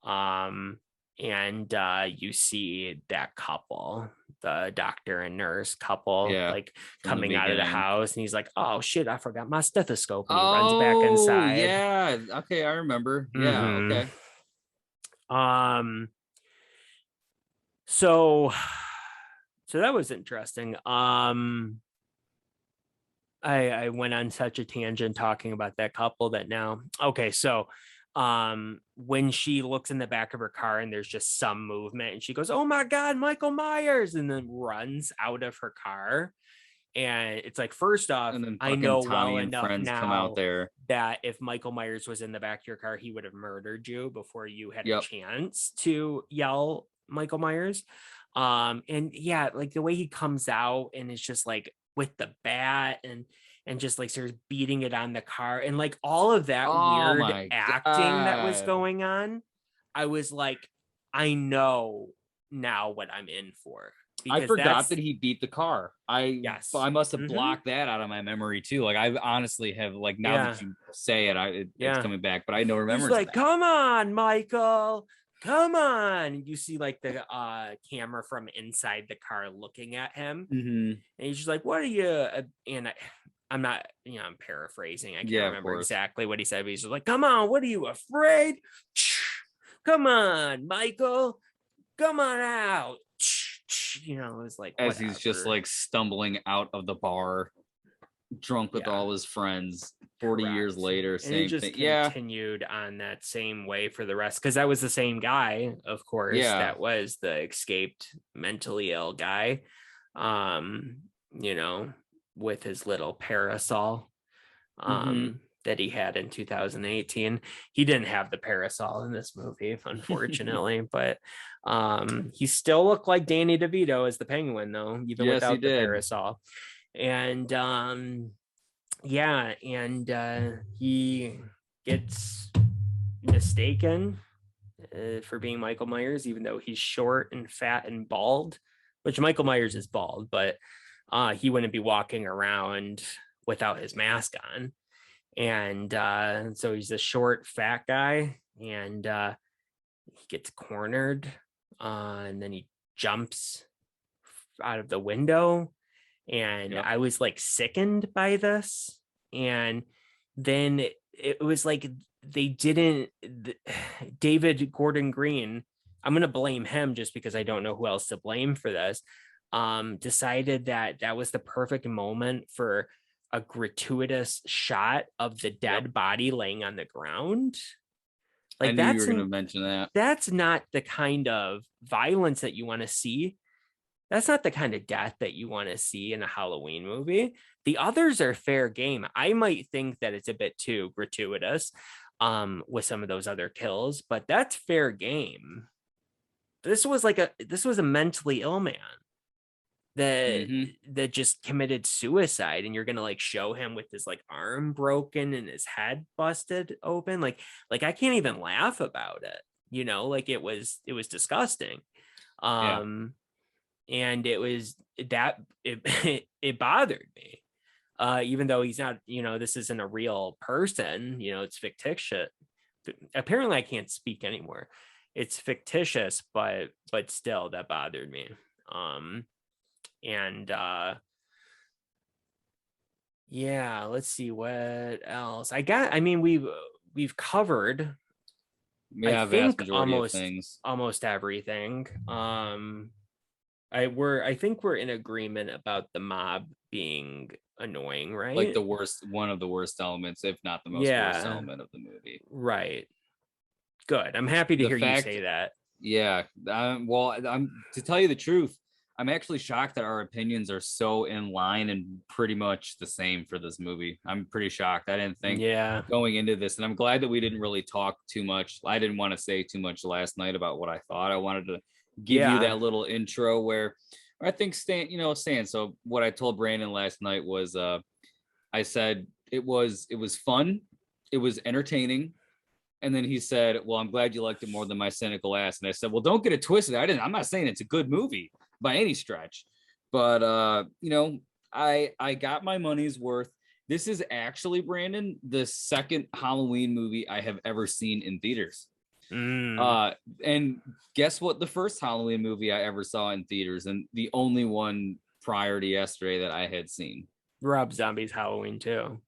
Speaker 1: Um and you see that couple, the doctor and nurse couple,
Speaker 2: Yeah.
Speaker 1: like
Speaker 2: From the
Speaker 1: coming out of the
Speaker 2: beginning.
Speaker 1: house, and he's like, oh shit, I forgot my stethoscope, and he runs back
Speaker 2: Oh,
Speaker 1: inside.
Speaker 2: yeah. Okay, I remember. Yeah,
Speaker 1: Mm-hmm.
Speaker 2: okay.
Speaker 1: um so so that was interesting. I went on such a tangent talking about that couple that now, okay, so when she looks in the back of her car and there's just some movement and she goes, oh my god, Michael Myers, and then runs out of her car. And it's like, first off,
Speaker 2: And then
Speaker 1: I
Speaker 2: fucking
Speaker 1: know well
Speaker 2: Tommy and
Speaker 1: enough
Speaker 2: friends come out
Speaker 1: now
Speaker 2: there.
Speaker 1: that if Michael Myers was in the back of your car, he would have murdered you before you had a
Speaker 2: Yep.
Speaker 1: chance to yell Michael Myers. And yeah, like the way he comes out and it's just like with the bat and just like starts beating it on the car and like all of that
Speaker 2: Oh
Speaker 1: weird
Speaker 2: my
Speaker 1: acting that was
Speaker 2: God.
Speaker 1: going on. I was like, I know now what I'm in for,
Speaker 2: I
Speaker 1: because
Speaker 2: forgot
Speaker 1: that's,
Speaker 2: that he beat the car.
Speaker 1: yes.
Speaker 2: I must have
Speaker 1: Mm-hmm.
Speaker 2: blocked that out of my memory too. Like I honestly have, like, now
Speaker 1: Yeah.
Speaker 2: that you say it, it's
Speaker 1: Yeah.
Speaker 2: coming back, but I had no
Speaker 1: He's
Speaker 2: remembrance of
Speaker 1: like,
Speaker 2: that.
Speaker 1: come on, Michael. Come on. You see like the camera from inside the car looking at him.
Speaker 2: Hmm.
Speaker 1: And he's just like, what are you? And I'm not, I'm paraphrasing. I can't
Speaker 2: Yeah, of
Speaker 1: remember
Speaker 2: course.
Speaker 1: exactly what he said, but he's just like, come on, what are you afraid? Come on, Michael. Come on out. It was like,
Speaker 2: As he's just
Speaker 1: whatever.
Speaker 2: like stumbling out of the bar, drunk with
Speaker 1: Yeah.
Speaker 2: all his friends, 40 years
Speaker 1: Correct.
Speaker 2: later,
Speaker 1: And it
Speaker 2: same
Speaker 1: just
Speaker 2: thing. Yeah,
Speaker 1: continued on that same way for the rest, because that was the same guy, of course,
Speaker 2: yeah.
Speaker 1: that was the escaped mentally ill guy. Um, you know, with his little parasol
Speaker 2: Hmm.
Speaker 1: that he had in 2018. He didn't have the parasol in this movie, unfortunately, but he still looked like Danny DeVito as the penguin, though, even
Speaker 2: Yes, he
Speaker 1: without the
Speaker 2: did.
Speaker 1: parasol. And yeah, and he gets mistaken for being Michael Myers, even though he's short and fat and bald, which Michael Myers is bald, but he wouldn't be walking around without his mask on. And so he's a short, fat guy, and he gets cornered, and then he jumps out of the window, and
Speaker 2: Yep.
Speaker 1: I was like sickened by this. And then it was like they didn't. David Gordon Green, I'm gonna blame him just because I don't know who else to blame for this. Decided that that was the perfect moment for a gratuitous shot of the
Speaker 2: Yep.
Speaker 1: dead body laying on the ground.
Speaker 2: I
Speaker 1: Like
Speaker 2: knew you were going to mention that.
Speaker 1: that's not the kind of violence that you want to see. That's not the kind of death that you want to see in a Halloween movie. The others are fair game. I might think that it's a bit too gratuitous with some of those other kills, but that's fair game. This was a mentally ill man that
Speaker 2: Hmm.
Speaker 1: that just committed suicide, and you're gonna like show him with his like arm broken and his head busted open. Like I can't even laugh about it, like it was disgusting.
Speaker 2: Yeah.
Speaker 1: um and it was that it bothered me, even though he's not, this isn't a real person, it's fictitious. Apparently I can't speak anymore. It's fictitious, but still that bothered me. And yeah, let's see what else I mean, we've covered, I
Speaker 2: Yeah, vast
Speaker 1: think,
Speaker 2: majority of
Speaker 1: almost
Speaker 2: things.
Speaker 1: everything. I think we're in agreement about the mob being annoying,
Speaker 2: Like
Speaker 1: right?
Speaker 2: the worst, one of the worst elements, if not the most worst
Speaker 1: Yeah,
Speaker 2: element of the movie.
Speaker 1: right. Good. I'm happy to
Speaker 2: The
Speaker 1: hear you
Speaker 2: fact
Speaker 1: say that.
Speaker 2: Yeah. Well, I'm to tell you the truth, I'm actually shocked that our opinions are so in line and pretty much the same for this movie. I'm pretty shocked. I didn't think
Speaker 1: Yeah.
Speaker 2: going into this, and I'm glad that we didn't really talk too much. I didn't want to say too much last night about what I thought. I wanted to give you
Speaker 1: Yeah.
Speaker 2: that little intro where I think Stan. So what I told Brandon last night was I said it was fun, it was entertaining. And then he said, "Well, I'm glad you liked it more than my cynical ass." And I said, "Well, don't get it twisted. I'm not saying it's a good movie by any stretch, but I got my money's worth. This is actually, Brandon, the second Halloween movie I have ever seen in theaters.
Speaker 1: Mm.
Speaker 2: And guess what? The first Halloween movie I ever saw in theaters, and the only one prior to yesterday that I had seen.
Speaker 1: Rob Zombie's Halloween too.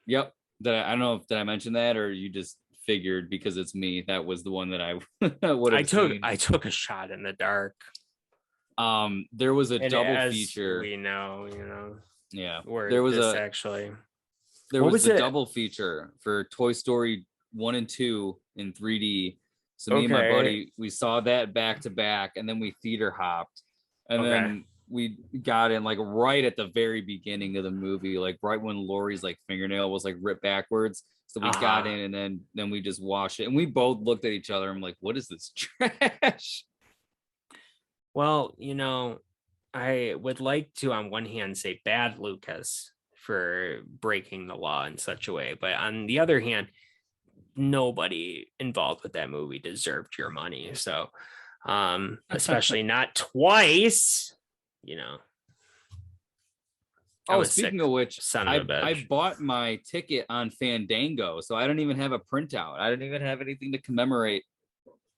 Speaker 2: Yep. I don't know if did I mention that or you just figured because it's me that was the one that I would have seen.
Speaker 1: I took a shot in the dark.
Speaker 2: There was a
Speaker 1: And
Speaker 2: double
Speaker 1: as
Speaker 2: feature.
Speaker 1: we know, you know,
Speaker 2: Yeah,
Speaker 1: where
Speaker 2: there was
Speaker 1: this
Speaker 2: a
Speaker 1: actually
Speaker 2: there
Speaker 1: what
Speaker 2: was
Speaker 1: was
Speaker 2: the
Speaker 1: it?
Speaker 2: double feature for Toy Story 1 and 2 in 3D. So me and my
Speaker 1: Okay.
Speaker 2: buddy, we saw that back to back, and then we theater hopped, and
Speaker 1: Okay.
Speaker 2: then we got in like right at the very beginning of the movie, like right when Lori's like fingernail was like ripped backwards. So we got
Speaker 1: Uh-huh.
Speaker 2: in, and then we just watched it, and we both looked at each other. I'm like, "What is this trash?"
Speaker 1: Well, you know, I would like to, on one hand, say bad Lucas for breaking the law in such a way, but on the other hand, nobody involved with that movie deserved your money. So, especially not twice, you know, I'm
Speaker 2: Oh,
Speaker 1: a sick
Speaker 2: speaking of which,
Speaker 1: son of a
Speaker 2: I
Speaker 1: bitch.
Speaker 2: bought my ticket on Fandango, so I don't even have a printout. I don't even have anything to commemorate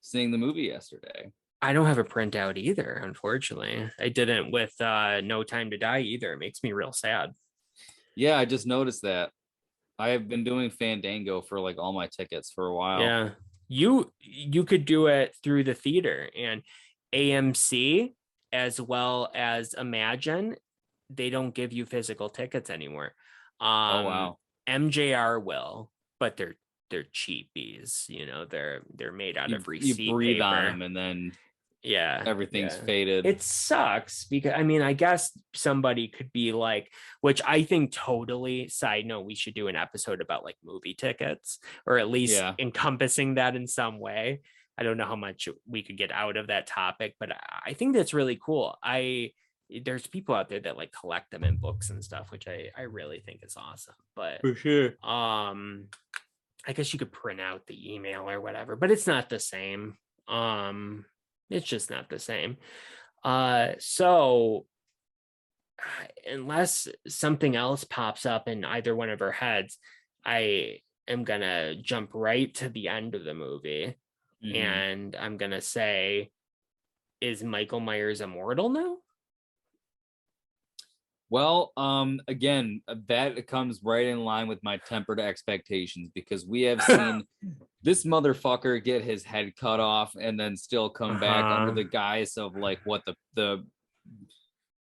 Speaker 2: seeing the movie yesterday.
Speaker 1: I don't have a printout either, unfortunately. I didn't with No Time to Die either. It makes me real sad.
Speaker 2: Yeah, I just noticed that. I have been doing Fandango for like all my tickets for a while.
Speaker 1: Yeah. You could do it through the theater and AMC as well as Imagine, they don't give you physical tickets anymore.
Speaker 2: Oh
Speaker 1: Um
Speaker 2: wow.
Speaker 1: MJR will, but they're cheapies, you know, they're made out of
Speaker 2: You
Speaker 1: receipt
Speaker 2: breathe on
Speaker 1: paper.
Speaker 2: them and then
Speaker 1: Yeah,
Speaker 2: everything's
Speaker 1: yeah.
Speaker 2: faded.
Speaker 1: It sucks because I mean, I guess somebody could be like, which I think totally, side note, we should do an episode about like movie tickets or at least
Speaker 2: Yeah.
Speaker 1: encompassing that in some way. I don't know how much we could get out of that topic, but I think that's really cool. There's people out there that like collect them in books and stuff, which I really think is awesome. But
Speaker 2: For sure.
Speaker 1: I guess you could print out the email or whatever, but it's not the same. Um, it's just not the same. So unless something else pops up in either one of our heads, I am gonna jump right to the end of the movie
Speaker 2: Hmm.
Speaker 1: and I'm gonna say, is Michael Myers immortal now?
Speaker 2: Well, again, that comes right in line with my tempered expectations because we have seen this motherfucker get his head cut off and then still come back under
Speaker 1: Uh-huh.
Speaker 2: the guise of like what the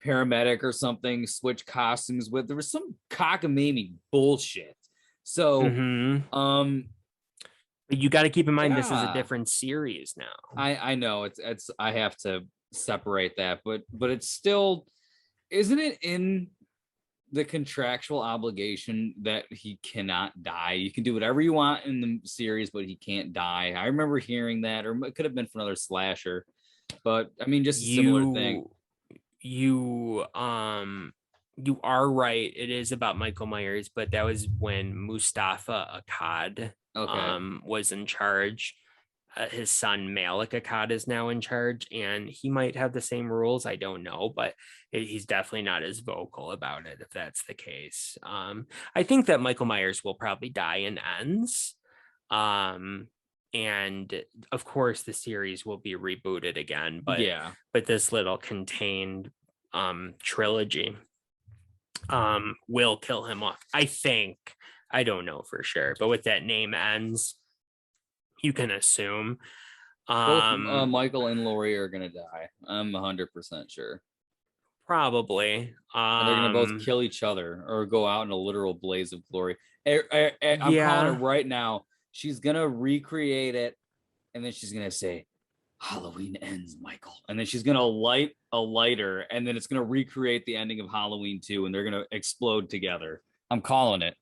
Speaker 2: paramedic or something switch costumes with. There was some cockamamie bullshit. So,
Speaker 1: Mm-hmm.
Speaker 2: um,
Speaker 1: But you got to keep in mind this is a
Speaker 2: yeah,
Speaker 1: different series now.
Speaker 2: I know it's I have to separate that, but it's still isn't it in the contractual obligation that he cannot die. You can do whatever you want in the series, but he can't die. I remember hearing that, or it could have been for another slasher, but I mean, just a similar thing.
Speaker 1: You you you are right. It is about Michael Myers, but that was when Mustafa Akkad
Speaker 2: Okay.
Speaker 1: was in charge. His son Malik Akkad is now in charge, and he might have the same rules. I don't know, but he's definitely not as vocal about it if that's the case. I think that Michael Myers will probably die in ends. Um, and of course the series will be rebooted again,
Speaker 2: Yeah.
Speaker 1: but this little contained trilogy will kill him off, I think. I don't know for sure, but with that name ends, you can assume.
Speaker 2: Both
Speaker 1: um
Speaker 2: Michael and Laurie are going to die. I'm 100% sure.
Speaker 1: Probably.
Speaker 2: And they're going to both kill each other or go out in a literal blaze of glory. I'm calling it
Speaker 1: Yeah.
Speaker 2: right now. She's going to recreate it and then she's going to say, Halloween ends, Michael. And then she's going to light a lighter, and then it's going to recreate the ending of Halloween 2, and they're going to explode together. I'm calling it.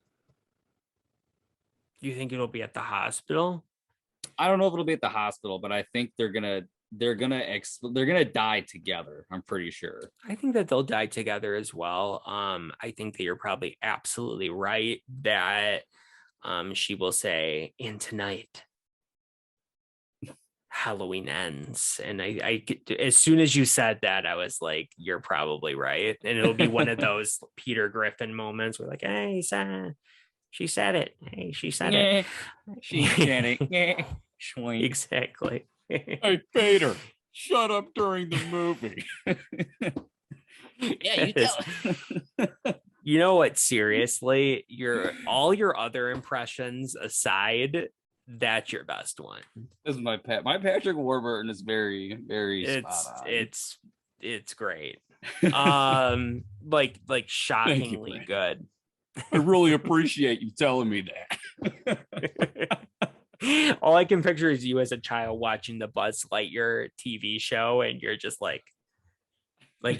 Speaker 1: You think it'll be at the hospital?
Speaker 2: I don't know if it'll be at the hospital, but I think they're gonna die together. I'm pretty sure.
Speaker 1: I think that they'll die together as well. I think that you're probably absolutely right that she will say, "And tonight, Halloween ends." And I as soon as you said that, I was like, "You're probably right." And it'll be one of those Peter Griffin moments where like, "Hey, she said it. Hey, she said it.
Speaker 2: She said it."
Speaker 1: Exactly.
Speaker 2: Hey, Peter, shut up during the movie. Yeah, you tell.
Speaker 1: You know what? Seriously, all your other impressions aside, that's your best one.
Speaker 2: This is my Patrick Warburton is very, very spot on.
Speaker 1: It's great. Like shockingly good.
Speaker 2: I really appreciate you telling me
Speaker 1: that. All I can picture is you as a child watching the Buzz Lightyear TV show, and you're just like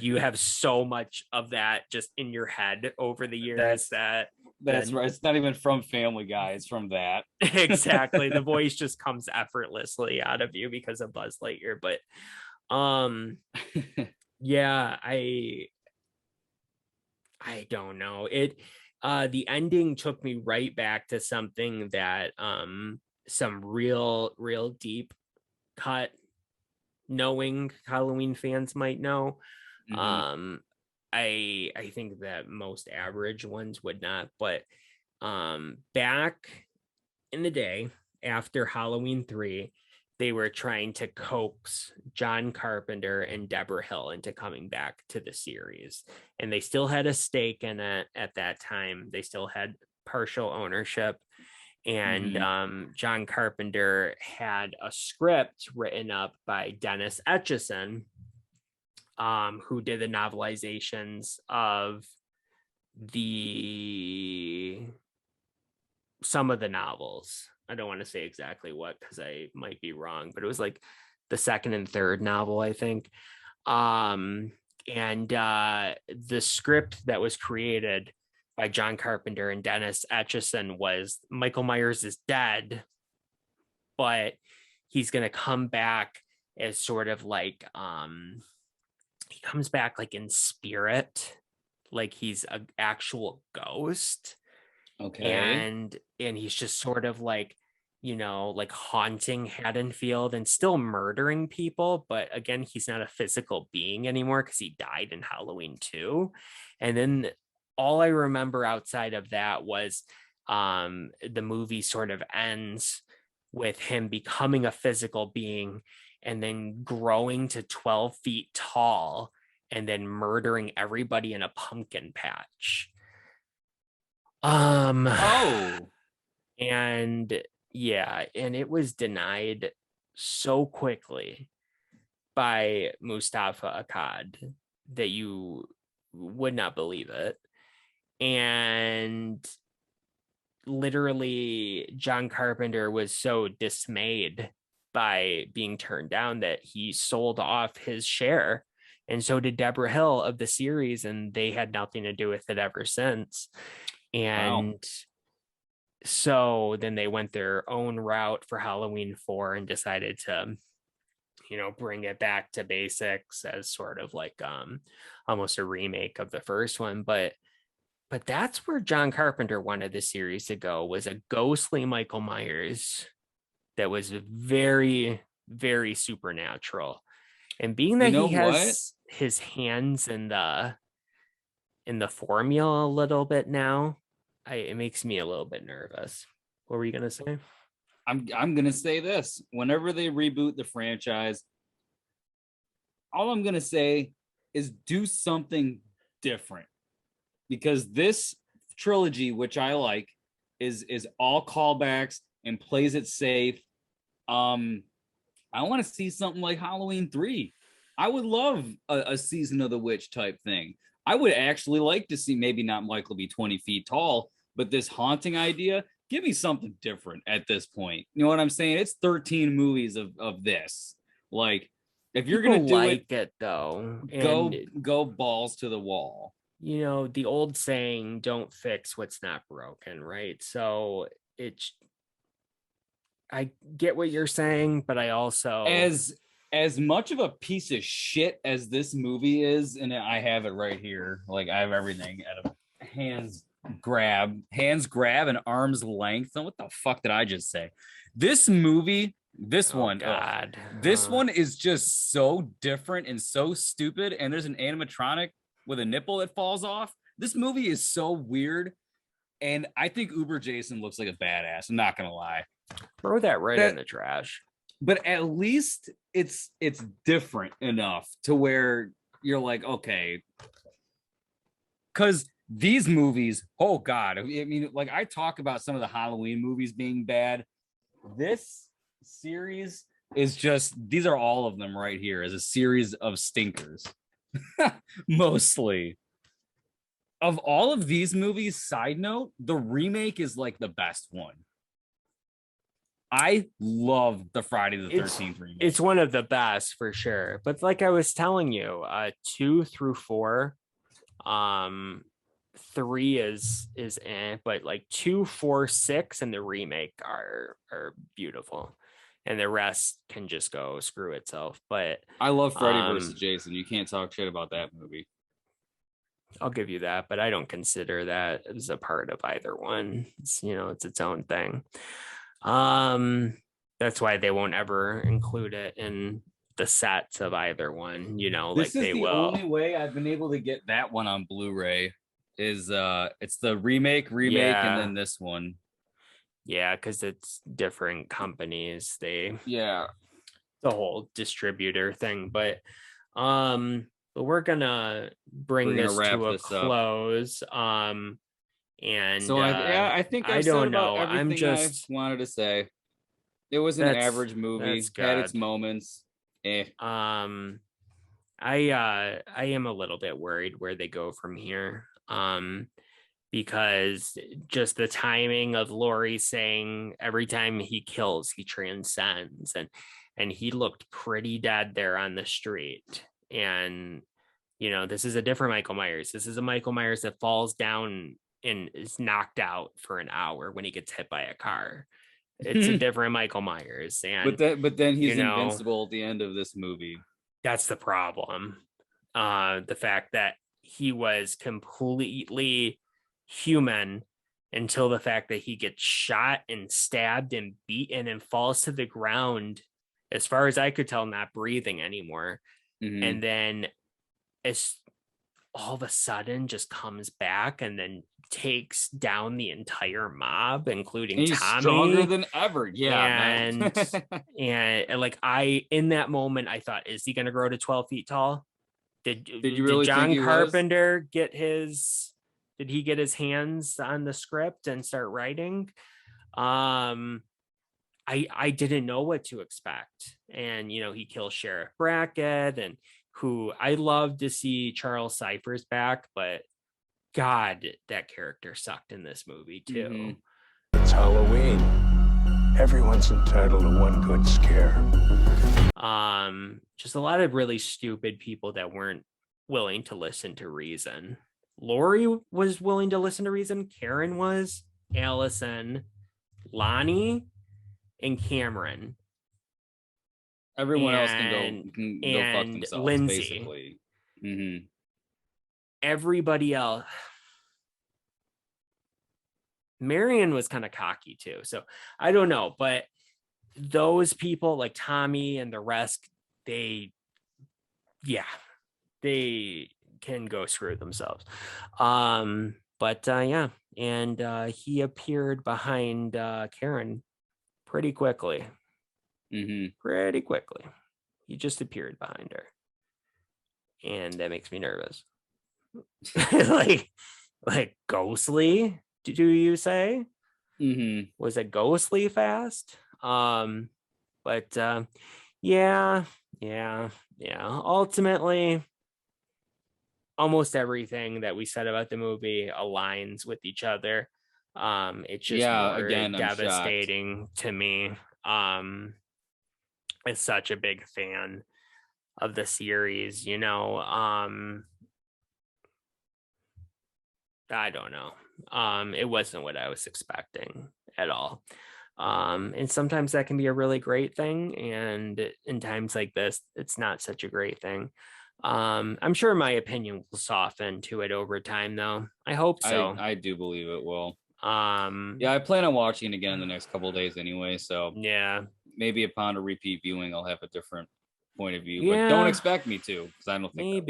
Speaker 1: you have so much of that just in your head over the years. That's
Speaker 2: right. It's not even from Family Guy. It's from that.
Speaker 1: Exactly. The voice just comes effortlessly out of you because of Buzz Lightyear. But yeah, I don't know. The ending took me right back to something that some real deep cut knowing Halloween fans might know. Mm-hmm. I think that most average ones would not, but back in the day after Halloween 3, they were trying to coax John Carpenter and Deborah Hill into coming back to the series, and they still had a stake in it at that time. They still had partial ownership. And John Carpenter had a script written up by Dennis Etchison, who did the novelizations of some of the novels. I don't want to say exactly what because I might be wrong, but it was like the second and third novel, I think. And the script that was created by John Carpenter and Dennis Etchison was Michael Myers is dead, but he's going to come back as sort of like, he comes back like in spirit, like he's an actual ghost.
Speaker 2: Okay.
Speaker 1: And he's just sort of like, like haunting Haddonfield and still murdering people. But again, he's not a physical being anymore because he died in Halloween 2. And then all I remember outside of that was the movie sort of ends with him becoming a physical being and then growing to 12 feet tall and then murdering everybody in a pumpkin patch. And yeah, and it was denied so quickly by Mustafa Akkad that you would not believe it. And literally John Carpenter was so dismayed by being turned down that he sold off his share, and so did Deborah Hill of the series, and they had nothing to do with it ever since. And so then they went their own route for Halloween 4 and decided to bring it back to basics as sort of like almost a remake of the first one. But that's where John Carpenter wanted the series to go, was a ghostly Michael Myers that was very, very supernatural. And being that he has his hands in the formula a little bit now, it makes me a little bit nervous. What were you gonna say?
Speaker 2: I'm gonna say this. Whenever they reboot the franchise, all I'm gonna say is do something different. Because this trilogy, which I like, is all callbacks and plays it safe. I want to see something like Halloween 3. I would love a Season of the Witch type thing. I would actually like to see, maybe not Michael be 20 feet tall, but this haunting idea, give me something different at this point. You know what I'm saying? It's 13 movies of this. Like, if you're
Speaker 1: People
Speaker 2: gonna do
Speaker 1: like
Speaker 2: it,
Speaker 1: it though,
Speaker 2: go
Speaker 1: and
Speaker 2: go balls to the wall.
Speaker 1: you know the old saying, "Don't fix what's not broken," right? So it's I get what you're saying, but I also
Speaker 2: As much of a piece of shit as this movie is, and I have it right here, like I have everything at a hands grab and arm's length. And what the fuck did I just say? This movie, this
Speaker 1: oh
Speaker 2: one, ugh,
Speaker 1: God,
Speaker 2: this one is just so different and so stupid. And there's an animatronic with a nipple that falls off. This movie is so weird. And I think Uber Jason looks like a badass. I'm not gonna lie.
Speaker 1: throw that right in
Speaker 2: That
Speaker 1: the trash.
Speaker 2: but at least it's different enough to where you're like, okay, because these movies, oh god, I mean, like I talk about some of the Halloween movies being bad. This series is just, these are all of them right here as a series of stinkers. Mostly of all of these movies, side note, the remake is like the best one. I love the Friday the 13th remake.
Speaker 1: It's one of the best for sure. But like I was telling you, 2 through 4, um, 3 is but like 2, 4, 6 and the remake are beautiful. And the rest can just go screw itself. But
Speaker 2: I love Freddy versus Jason. You can't talk shit about that movie.
Speaker 1: I'll give you that, but I don't consider that as a part of either one. It's, you know, it's its own thing. That's why they won't ever include it in the sets of either one, you know,
Speaker 2: This
Speaker 1: like
Speaker 2: is
Speaker 1: they
Speaker 2: the
Speaker 1: will.
Speaker 2: only way I've been able to get that one on Blu-ray is it's the remake,
Speaker 1: Yeah.
Speaker 2: and then this one.
Speaker 1: Yeah, because it's different companies.
Speaker 2: Yeah.
Speaker 1: The whole distributor thing. But we're gonna bring
Speaker 2: We're gonna
Speaker 1: this
Speaker 2: wrap
Speaker 1: to a
Speaker 2: this up.
Speaker 1: close. And
Speaker 2: So I think
Speaker 1: I
Speaker 2: I've said
Speaker 1: don't
Speaker 2: about
Speaker 1: know. I'm
Speaker 2: everything I
Speaker 1: just
Speaker 2: wanted to say. It was an average movie,
Speaker 1: that's
Speaker 2: had its
Speaker 1: good.
Speaker 2: moments.
Speaker 1: Um, I am a little bit worried where they go from here. Because just the timing of Laurie saying every time he kills, he transcends, and he looked pretty dead there on the street. And you know, this is a different Michael Myers. This is a Michael Myers that falls down and is knocked out for an hour when he gets hit by a car. It's a different Michael Myers. And
Speaker 2: but then he's
Speaker 1: you know,
Speaker 2: invincible at the end of this movie.
Speaker 1: that's the problem. The fact that he was completely human until the fact that he gets shot and stabbed and beaten and falls to the ground, as far as I could tell, not breathing anymore.
Speaker 2: Mm-hmm.
Speaker 1: And then as all of a sudden just comes back and then takes down the entire mob, including
Speaker 2: He's
Speaker 1: Tommy.
Speaker 2: stronger than ever. Yeah.
Speaker 1: And like in that moment, I thought, is he going to grow to 12 feet tall? Did
Speaker 2: you really
Speaker 1: John
Speaker 2: think he
Speaker 1: Carpenter get his? Did he get his hands on the script and start writing? I didn't know what to expect, and you know, he kills Sheriff Brackett, and who I love to see Charles Cyphers back, but God, that character sucked in this movie too.
Speaker 3: Mm-hmm. It's Halloween. Everyone's entitled to one good scare.
Speaker 1: Just a lot of really stupid people that weren't willing to listen to reason. Laurie was willing to listen to reason. Karen was, Allison, Lonnie, and Cameron.
Speaker 2: Everyone else can go fuck themselves,
Speaker 1: Lindsay.
Speaker 2: basically. Mm-hmm.
Speaker 1: Everybody else. Marion was kind of cocky too. So I don't know, but those people like Tommy and the rest, they can go screw themselves. Yeah. And he appeared behind Karen pretty quickly.
Speaker 2: Mm-hmm.
Speaker 1: Pretty quickly. He just appeared behind her. And that makes me nervous. like ghostly, do you say?
Speaker 2: Mm-hmm.
Speaker 1: Was it ghostly fast? Yeah. Ultimately, almost everything that we said about the movie aligns with each other. It's just more
Speaker 2: again,
Speaker 1: devastating to me. is such a big fan of the series, you know. I don't know. It wasn't what I was expecting at all. And sometimes that can be a really great thing, and in times like this, it's not such a great thing. I'm sure my opinion will soften to it over time, though. I hope so.
Speaker 2: I do believe it will.
Speaker 1: Yeah,
Speaker 2: I plan on watching it again in the next couple of days anyway, so
Speaker 1: yeah,
Speaker 2: maybe upon a repeat viewing I'll have a different point of view,
Speaker 1: yeah.
Speaker 2: but don't expect me to, because I don't think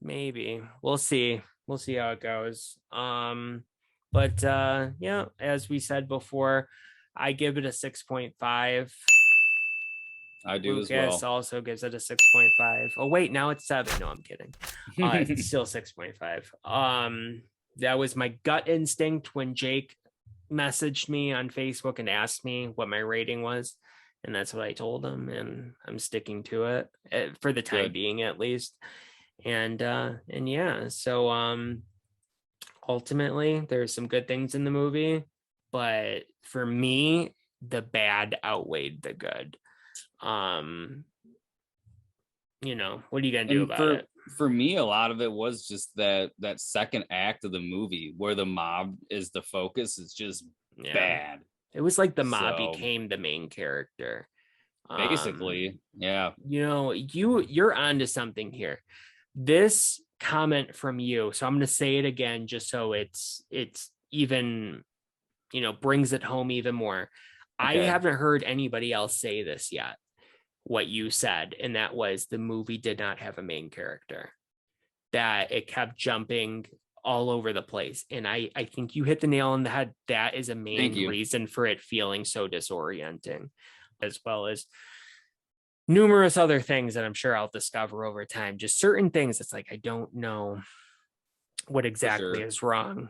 Speaker 1: maybe we'll see how it goes. But yeah, as we said before, I give it a 6.5.
Speaker 2: I do
Speaker 1: Lucas
Speaker 2: as well.
Speaker 1: also gives it a 6.5. Oh wait, now it's 7. No, I'm kidding. It's still 6.5. That was my gut instinct when Jake messaged me on Facebook and asked me what my rating was, and that's what I told him, and I'm sticking to it for the time being, at least. And yeah, so ultimately there's some good things in the movie, but for me, the bad outweighed the good. You know, what are you gonna do about it?
Speaker 2: For me, a lot of it was just that second act of the movie where the mob is the focus is just bad.
Speaker 1: It was like the mob became the main character.
Speaker 2: Basically, yeah.
Speaker 1: You know, you're onto something here. This comment from you, so I'm gonna say it again just so it's even, you know, brings it home even more. Okay. I haven't heard anybody else say this yet, what you said, and that was the movie did not have a main character, that it kept jumping all over the place. And I think you hit the nail on the head. That is a main reason for it feeling so disorienting, as well as numerous other things that I'm sure I'll discover over time. Just certain things, it's like I don't know what exactly is wrong.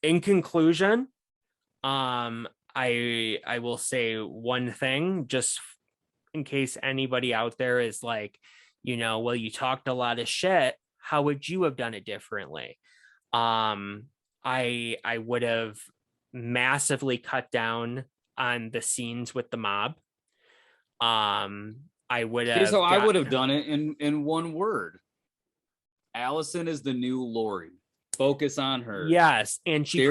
Speaker 1: In conclusion, I will say one thing, just in case anybody out there is like, you know, well, you talked a lot of shit. How would you have done it differently? I would have massively cut down on the scenes with the mob. I would have.
Speaker 2: So I would have done it in one word. Allison is the new Lori. Focus on her.
Speaker 1: Yes, and she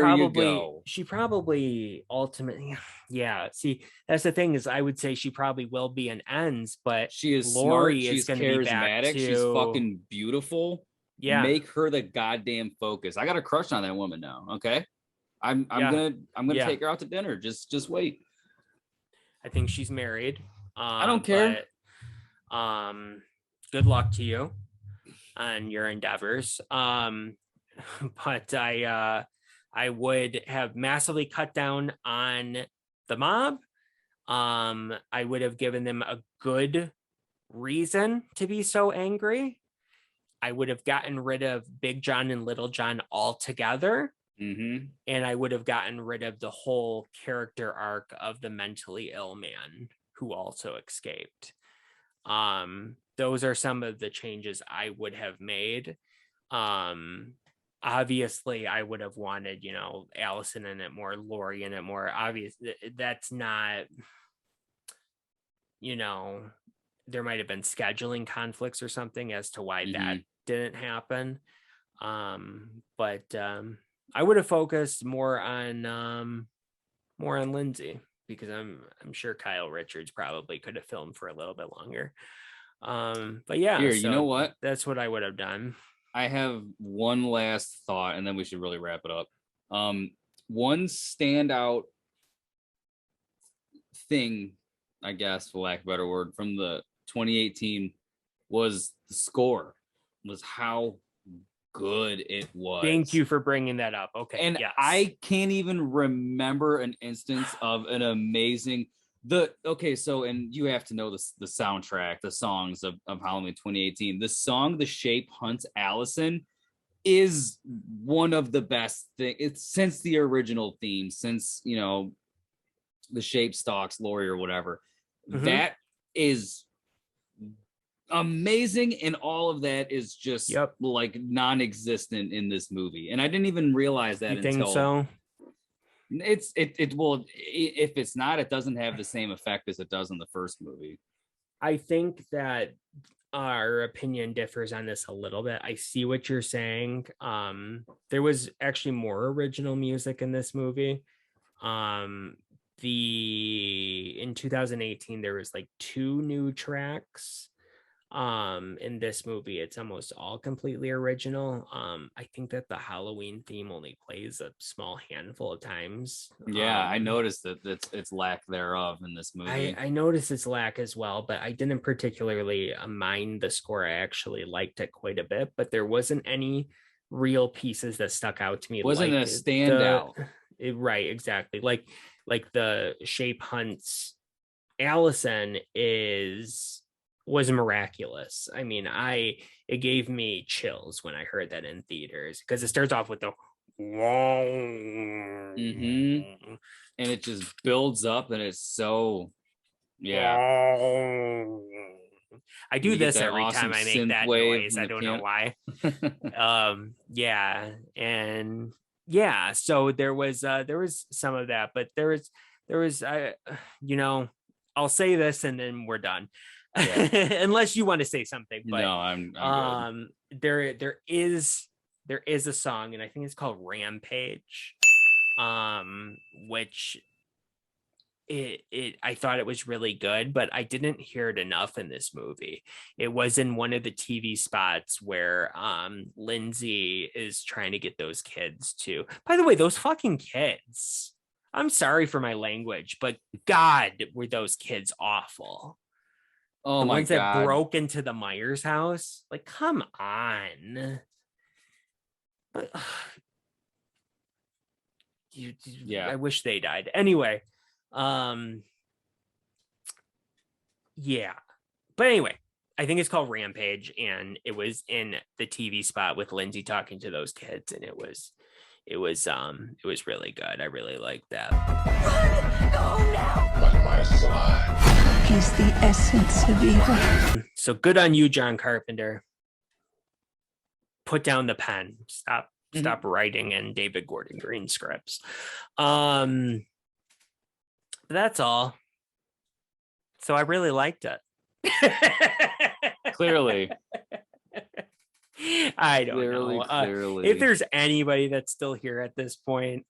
Speaker 1: probably ultimately, yeah. See, that's the thing, is I would say she probably will be an ends, but
Speaker 2: she is
Speaker 1: Lori
Speaker 2: smart. She's charismatic. She's fucking beautiful. Yeah, make her the goddamn focus. I got a crush on that woman now. Okay, I'm gonna take her out to dinner. Just wait.
Speaker 1: I think she's married.
Speaker 2: I don't care.
Speaker 1: But, good luck to you on your endeavors. But I would have massively cut down on the mob. I would have given them a good reason to be so angry. I would have gotten rid of Big John and Little John altogether. Mm-hmm. And I would have gotten rid of the whole character arc of the mentally ill man who also escaped. Those are some of the changes I would have made. Obviously I would have wanted, you know, Allison in it more, Lori in it more. Obviously that's not, you know, there might have been scheduling conflicts or something as to why that didn't happen. But I would have focused more on Lindsay, because I'm sure Kyle Richards probably could have filmed for a little bit longer. But yeah,
Speaker 2: here, you know what?
Speaker 1: That's what I would have done.
Speaker 2: I have one last thought, and then we should really wrap it up. One standout thing, I guess, for lack of a better word, from the 2018 was the score, was how good it was.
Speaker 1: Thank you for bringing that up. Okay.
Speaker 2: And yes. I can't even remember an instance of an amazing so, and you have to know the soundtrack, the songs of Halloween 2018. The song The Shape Hunts Allison is one of the best things. It's since the original theme, since, you know, The Shape stalks Lori or whatever. Mm-hmm. That is amazing, and all of that is just like non-existent in this movie. And I didn't even realize that
Speaker 1: until
Speaker 2: It will, if it's not, it doesn't have the same effect as it does in the first movie.
Speaker 1: I think that our opinion differs on this a little bit. I see what you're saying. There was actually more original music in this movie. In 2018 there was like 2 new tracks. In this movie it's almost all completely original. I think that the Halloween theme only plays a small handful of times.
Speaker 2: I noticed that it's lack thereof in this movie.
Speaker 1: I noticed its lack as well, but I didn't particularly mind the score. I actually liked it quite a bit, but there wasn't any real pieces that stuck out to me.
Speaker 2: Wasn't a standout.
Speaker 1: Right, exactly. Like the Shape Hunts Allison was miraculous. I mean, it gave me chills when I heard that in theaters because it starts off with the
Speaker 2: and it just builds up and it's so
Speaker 1: I do this every time I make that noise. I don't know why. And so there was some of that, but there was I'll say this and then we're done. Unless you want to say something. But
Speaker 2: no, I'm good.
Speaker 1: There is a song, and I think it's called Rampage, which I thought it was really good, but I didn't hear it enough in this movie. It was in one of the TV spots where Lindsay is trying to get those kids to, by the way, those fucking kids, I'm sorry for my language, but God, were those kids awful.
Speaker 2: Oh,
Speaker 1: the
Speaker 2: my
Speaker 1: ones
Speaker 2: God.
Speaker 1: that broke into the Myers house. Like, come on. But I wish they died. Anyway, but anyway, I think it's called Rampage, and it was in the TV spot with Lindsay talking to those kids, and it was really good. I really liked that.
Speaker 4: Run! Go now!
Speaker 3: By my side.
Speaker 4: He's the essence of evil.
Speaker 1: So good on you, John Carpenter. Put down the pen. Stop writing in David Gordon Green scripts. That's all. So I really liked it.
Speaker 2: Clearly.
Speaker 1: I don't know.
Speaker 2: Clearly.
Speaker 1: If there's anybody that's still here at this point,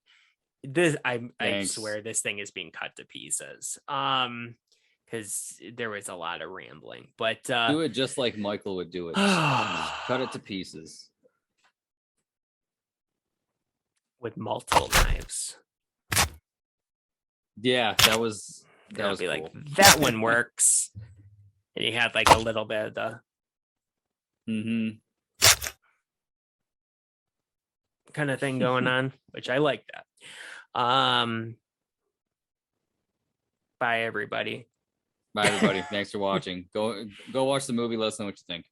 Speaker 1: I swear this thing is being cut to pieces. Because there was a lot of rambling. But
Speaker 2: do it just like Michael would do it. Cut it to pieces.
Speaker 1: With multiple knives.
Speaker 2: Yeah, that was
Speaker 1: be
Speaker 2: cool.
Speaker 1: Like, that one works. And you had like a little bit of the kind of thing going on, which I like that. Bye everybody.
Speaker 2: Bye everybody. Thanks for watching. Go watch the movie. Let us know what you think.